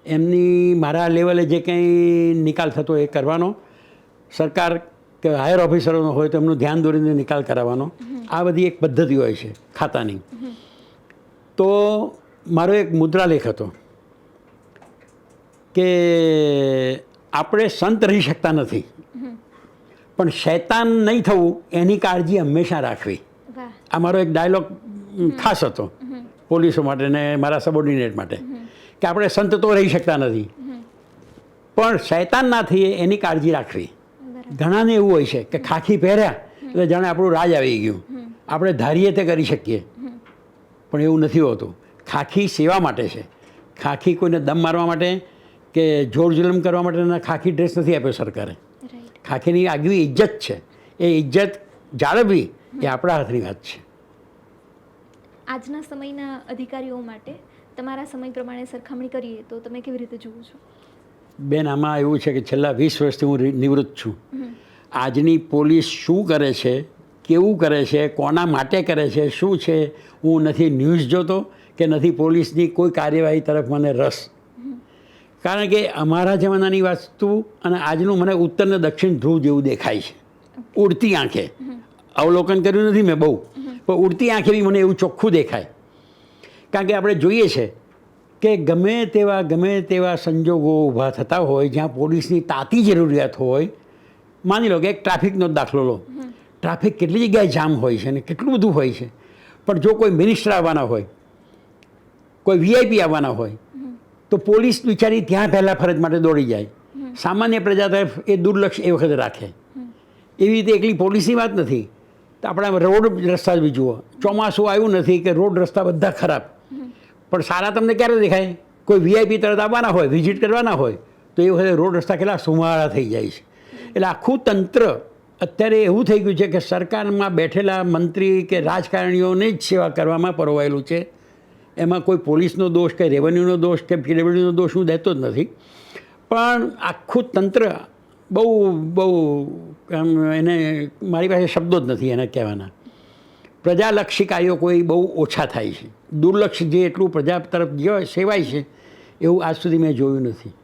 એમની મારા લેવલે જે કંઈ નિકાલ થતો એ કરવાનો. સરકાર કે હાયર ઓફિસરોનો હોય તો એમનું ધ્યાન દોરીને નિકાલ કરાવવાનો. આ બધી એક પદ્ધતિ હોય છે ખાતાની. તો મારો એક મુદ્રાલેખ હતો કે આપણે સંત રહી શકતા નથી, પણ શૈતાન નહીં થવું એની કાળજી હંમેશા રાખવી. આ મારો એક ડાયલોગ ખાસ હતો પોલીસો માટે ને મારા સબોર્ડિનેટ માટે, કે આપણે સંત તો રહી શકતા નથી, પણ શૈતાન ના થઈએ એની કાળજી રાખવી. ઘણાને એવું હોય છે કે ખાખી પહેર્યા એટલે જાણે આપણું રાજ આવી ગયું, આપણે ધારીએ તે કરી શકીએ, પણ એવું નથી હોતું. ખાખી સેવા માટે છે. ખાખી કોઈને દમ મારવા માટે કે જોર જુલમ કરવા માટે ખાખી ડ્રેસ નથી આપ્યો સરકારે. ખાખીની આગવી ઇજ્જત છે, એ ઇજ્જત જાળવવી એ આપણા હાથની વાત છે. આજના સમયના અધિકારીઓ માટે તમારા સમય પ્રમાણે સરખામણી કરીએ તો તમે કેવી રીતે જુઓ છો? બેન, આમાં એવું છે કે છેલ્લા 20 વર્ષથી હું નિવૃત્ત છું. આજની પોલીસ શું કરે છે, કેવું કરે છે, કોના માટે કરે છે, શું છે, હું નથી ન્યૂઝ જોતો કે નથી પોલીસની કોઈ કાર્યવાહી તરફ મને રસ. કારણ કે અમારા જમાનાની વસ્તુ અને આજનું મને ઉત્તર ને દક્ષિણ ધ્રુવ જેવું દેખાય છે. ઉડતી આંખે અવલોકન કર્યું નથી મેં બહુ, પણ ઉડતી આંખે બી મને એવું ચોખ્ખું દેખાય. કારણ કે આપણે જોઈએ છે કે ગમે તેવા સંજોગો ઊભા થતા હોય જ્યાં પોલીસની તાતી જરૂરિયાત હોય. માની લો કે એક ટ્રાફિકનો જ દાખલો લો. ટ્રાફિક કેટલી જગ્યાએ જામ હોય છે ને કેટલું બધું હોય છે, પણ જો કોઈ મિનિસ્ટર આવવાના હોય, કોઈ વીઆઈપી આવવાના હોય, તો પોલીસ બિચારી ત્યાં પહેલાં ફરજ માટે દોડી જાય. સામાન્ય પ્રજા તરફ એ દુર્લક્ષ એ વખતે રાખે. એવી રીતે એકલી પોલીસની વાત નથી, તો આપણા રોડ રસ્તા બી જુઓ. ચોમાસું આવ્યું નથી કે રોડ રસ્તા બધા ખરાબ, પણ સારા તમને ક્યારે દેખાય? કોઈ વીઆઈપી તરત આવવાના હોય, વિઝિટ કરવાના હોય, તો એ વખતે રોડ રસ્તા કેટલા સુમાળા થઈ જાય છે. એટલે આખું તંત્ર અત્યારે એવું થઈ ગયું છે કે સરકારમાં બેઠેલા મંત્રી કે રાજકારણીઓને જ સેવા કરવામાં પરોવાયેલું છે. એમાં કોઈ પોલીસનો દોષ કે રેવન્યુનો દોષ કે પીડબ્લ્યુડીનો દોષ હું દેતો જ નથી, પણ આખું તંત્ર બહુ એને મારી પાસે શબ્દો જ નથી એને કહેવાના. પ્રજાલક્ષી કાર્યો કોઈ બહુ ઓછા થાય છે. દુર્લક્ષ જે એટલું પ્રજા તરફ સેવાય છે એવું આજ સુધી મેં જોયું નથી,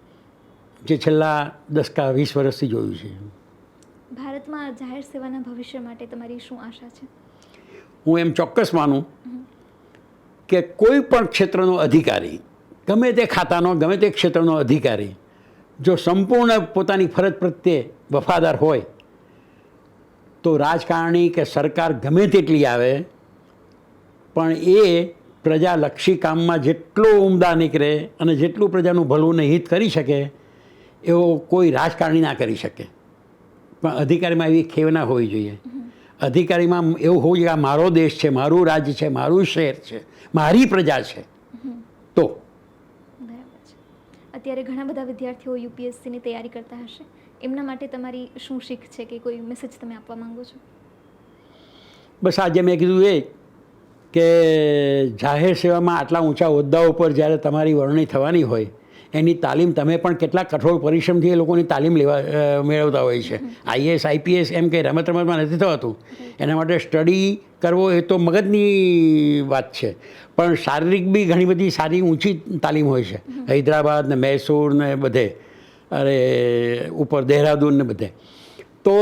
જે છેલ્લા 10-20 વર્ષથી જોયું છે. ભારતમાં જાહેર સેવાના ભવિષ્ય માટે તમારી શું આશા છે? હું એમ ચોક્કસ માનું કે કોઈ પણ ક્ષેત્રનો અધિકારી, ગમે તે ખાતાનો, ગમે તે ક્ષેત્રનો અધિકારી જો સંપૂર્ણ પોતાની ફરજ પ્રત્યે વફાદાર હોય તો રાજકારણી કે સરકાર ગમે તેટલી આવે પણ એ પ્રજાલક્ષી કામમાં જેટલો ઉમદા નીકળે અને જેટલું પ્રજાનું ભલું ને હિત કરી શકે એવો કોઈ રાજકારણી ના કરી શકે. પણ અધિકારીમાં એવી ખેવ ના હોવી જોઈએ. અધિકારીમાં એવું હોવું જોઈએ કે મારો દેશ છે, મારું રાજ્ય છે, મારું શહેર છે, મારી પ્રજા છે. તો બરાબર છે. અત્યારે ઘણા બધા વિદ્યાર્થીઓ યુપીએસસીની તૈયારી કરતા હશે, એમના માટે તમારી શું શીખ છે કે કોઈ મેસેજ તમે આપવા માંગો છો? બસ આજે મેં કીધું એ કે જાહેર સેવામાં આટલા ઊંચા હોદ્દાઓ પર જ્યારે તમારી વરણી થવાની હોય એની તાલીમ તમે પણ કેટલા કઠોર પરિશ્રમથી એ લોકોની તાલીમ મેળવતા હોય છે. આઈએએસ આઈપીએસ એમ કંઈ રમતમાં નથી થવાતું. એના માટે સ્ટડી કરવો એ તો મગજની વાત છે, પણ શારીરિક બી ઘણી બધી સારી ઊંચી તાલીમ હોય છે. હૈદરાબાદ ને મૈસૂર ને બધે, અરે ઉપર દહેરાદૂન ને બધે. તો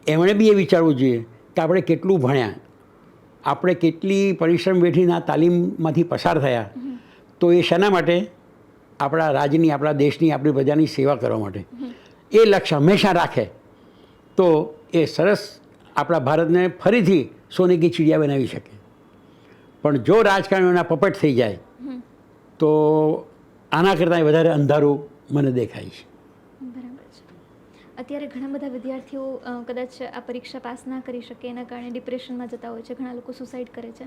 એમણે બી એ વિચારવું જોઈએ કે આપણે કેટલું ભણ્યા, આપણે કેટલી પરિશ્રમ વેઠીને આ તાલીમમાંથી પસાર થયા, તો એ શેના માટે? આપણા રાજ્યની, આપણા દેશની, આપણી પ્રજાની સેવા કરવા માટે. એ લક્ષ્ય હંમેશા રાખે તો એ સરસ આપણા ભારતને ફરીથી સોને કી ચિડિયા બનાવી શકે. પણ જો રાજકારણીઓના પપટ થઈ જાય તો આના કરતાં વધારે અંધારું મને દેખાય છે. બરાબર છે. અત્યારે ઘણા બધા વિદ્યાર્થીઓ કદાચ આ પરીક્ષા પાસ ના કરી શકે એના કારણે ડિપ્રેશનમાં જતા હોય છે, ઘણા લોકો સુસાઇડ કરે છે.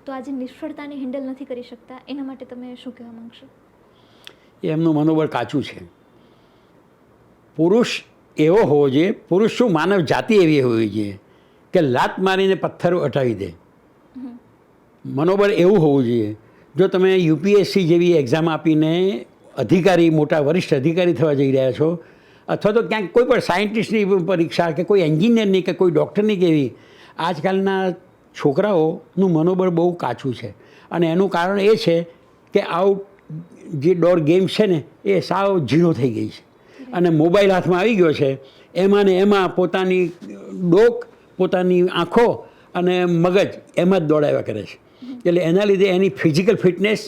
તો આજે નિષ્ફળતાને હેન્ડલ નથી કરી શકતા, એના માટે તમે શું કહેવા માંગશો? એમનું મનોબળ કાચું છે. પુરુષ એવો હોવો જોઈએ, પુરુષ શું માનવ જાતિ એવી હોવી જોઈએ કે લાત મારીને પથ્થરો હટાવી દે. મનોબળ એવું હોવું જોઈએ. જો તમે યુપીએસસી જેવી એક્ઝામ આપીને અધિકારી, મોટા વરિષ્ઠ અધિકારી થવા જઈ રહ્યા છો, અથવા તો ક્યાંક કોઈ પણ સાયન્ટિસ્ટની પરીક્ષા કે કોઈ એન્જિનિયરની કે કોઈ ડૉક્ટરની કે એવી, આજકાલના છોકરાઓનું મનોબળ બહુ કાચું છે. અને એનું કારણ એ છે કે આઉટ જે ડોર ગેમ છે ને એ સાવ ઝીરો થઈ ગઈ છે. અને મોબાઈલ હાથમાં આવી ગયો છે, એમાં ને એમાં પોતાની ડોક, પોતાની આંખો અને મગજ એમાં જ દોડાવ્યા કરે છે. એટલે એના લીધે એની ફિઝિકલ ફિટનેસ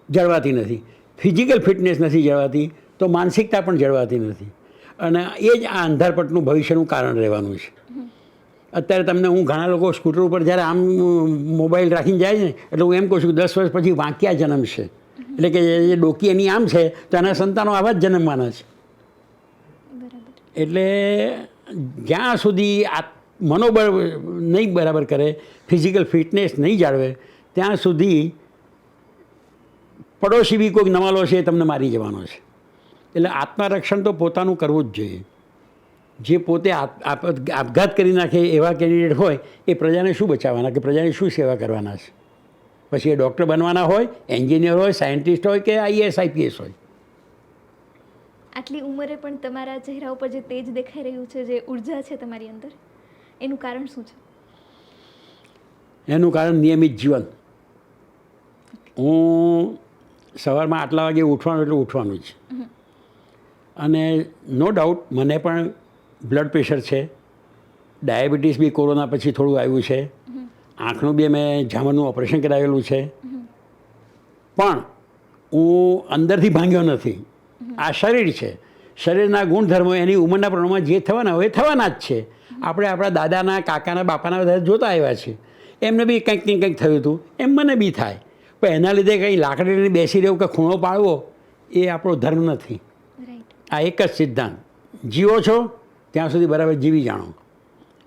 જળવાતી નથી. ફિઝિકલ ફિટનેસ નથી જળવાતી તો માનસિકતા પણ જળવાતી નથી. અને એ જ આ અંધારપટનું ભવિષ્યનું કારણ રહેવાનું છે. અત્યારે તમને હું ઘણા લોકો સ્કૂટર ઉપર જ્યારે આમ મોબાઈલ રાખીને જાય ને, એટલે હું એમ કહું છું કે 10 વર્ષ પછી વાંક્યા જન્મ છે. એટલે કે જે ડોકી એની આમ છે તો એના સંતાનો આવા જ જન્મવાના છે. એટલે જ્યાં સુધી આ મનોબળ નહીં બરાબર કરે, ફિઝિકલ ફિટનેસ નહીં જાળવે, ત્યાં સુધી પડોશી બી કોઈક નવાલો છે એ તમને મારી જવાનો છે. એટલે આત્મરક્ષણ તો પોતાનું કરવું જ જોઈએ. જે પોતે આપઘાત કરી નાખે એવા કેન્ડિડેટ હોય એ પ્રજાને શું બચાવવાના, કે પ્રજાની શું સેવા કરવાના છે? પછી એ ડૉક્ટર બનવાના હોય, એન્જિનિયર હોય, સાયન્ટિસ્ટ હોય કે આઈએએસ આઈપીએસ હોય. આટલી ઉંમરે પણ તમારા ચહેરા ઉપર જે તેજ દેખાઈ રહ્યું છે, જે ઉર્જા છે તમારી અંદર, એનું કારણ શું છે? એનું કારણ નિયમિત જીવન. હું સવારમાં આટલા વાગે ઉઠવાનું એટલે ઉઠવાનું જ. અને નો ડાઉટ મને પણ બ્લડ પ્રેશર છે, ડાયાબિટીસ બી કોરોના પછી થોડું આવ્યું છે, આંખનું બી મેં ઝામરનું ઓપરેશન કરાવેલું છે, પણ હું અંદરથી ભાંગ્યો નથી. આ શરીર છે, શરીરના ગુણધર્મો એની ઉંમરના પ્રમાણમાં જે થવાના હોય એ થવાના જ છે. આપણે આપણા દાદાના, કાકાના, બાપાના બધા જોતા આવ્યા છે. એમને બી કંઈક ને કંઈક થયું હતું, એમ મને બી થાય. પણ એના લીધે કંઈ લાકડી લઈને બેસી રહેવું કે ખૂણો પાડવો એ આપણો ધર્મ નથી. આ એક જ સિદ્ધાંત, જીવો છો ત્યાં સુધી બરાબર જીવી જાણો.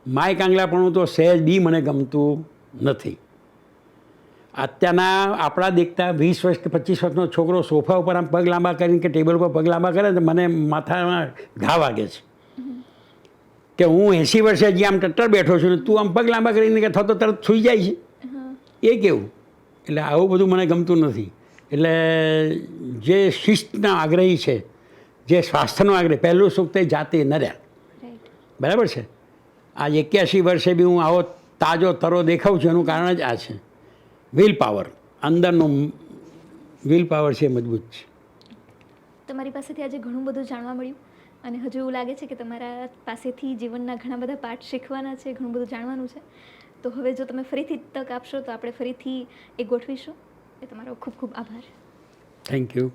માય કાંગલાપણું તો સહેજ બી મને ગમતું નથી. અત્યારના આપણા દેખતા 20 વર્ષ કે 25 વર્ષનો છોકરો સોફા ઉપર આમ પગ લાંબા કરીને કે ટેબલ ઉપર પગ લાંબા કરે તો મને માથામાં ઘા વાગે છે કે હું 80 વર્ષે હજી આમ ટટ્ટર બેઠો છું ને તું આમ પગ લાંબા કરીને કે થતો તરત સૂઈ જાય છે. એ કેવું? એટલે આવું બધું મને ગમતું નથી. એટલે જે શિસ્તના આગ્રહી છે, જે સ્વાસ્થ્યનો આગ્રહ, પહેલું સુખ તે જાતે ન રહ્યા. બરાબર છે? આ 81 વર્ષે બી હું આવો તાજો તરો દેખાઉં છું એનું કારણ જ આ છે. વિલ પાવર, અંદરનો વિલ પાવર છે મજબૂત છે. તમારી પાસેથી આજે ઘણું બધું જાણવા મળ્યું અને હજુ એવું લાગે છે કે તમારા પાસેથી જીવનના ઘણા બધા પાઠ શીખવાના છે, ઘણું બધું જાણવાનું છે. તો હવે જો તમે ફરીથી તક આપશો તો આપણે ફરીથી એ ગોઠવીશું. એ તમારો ખૂબ ખૂબ આભાર. Thank you.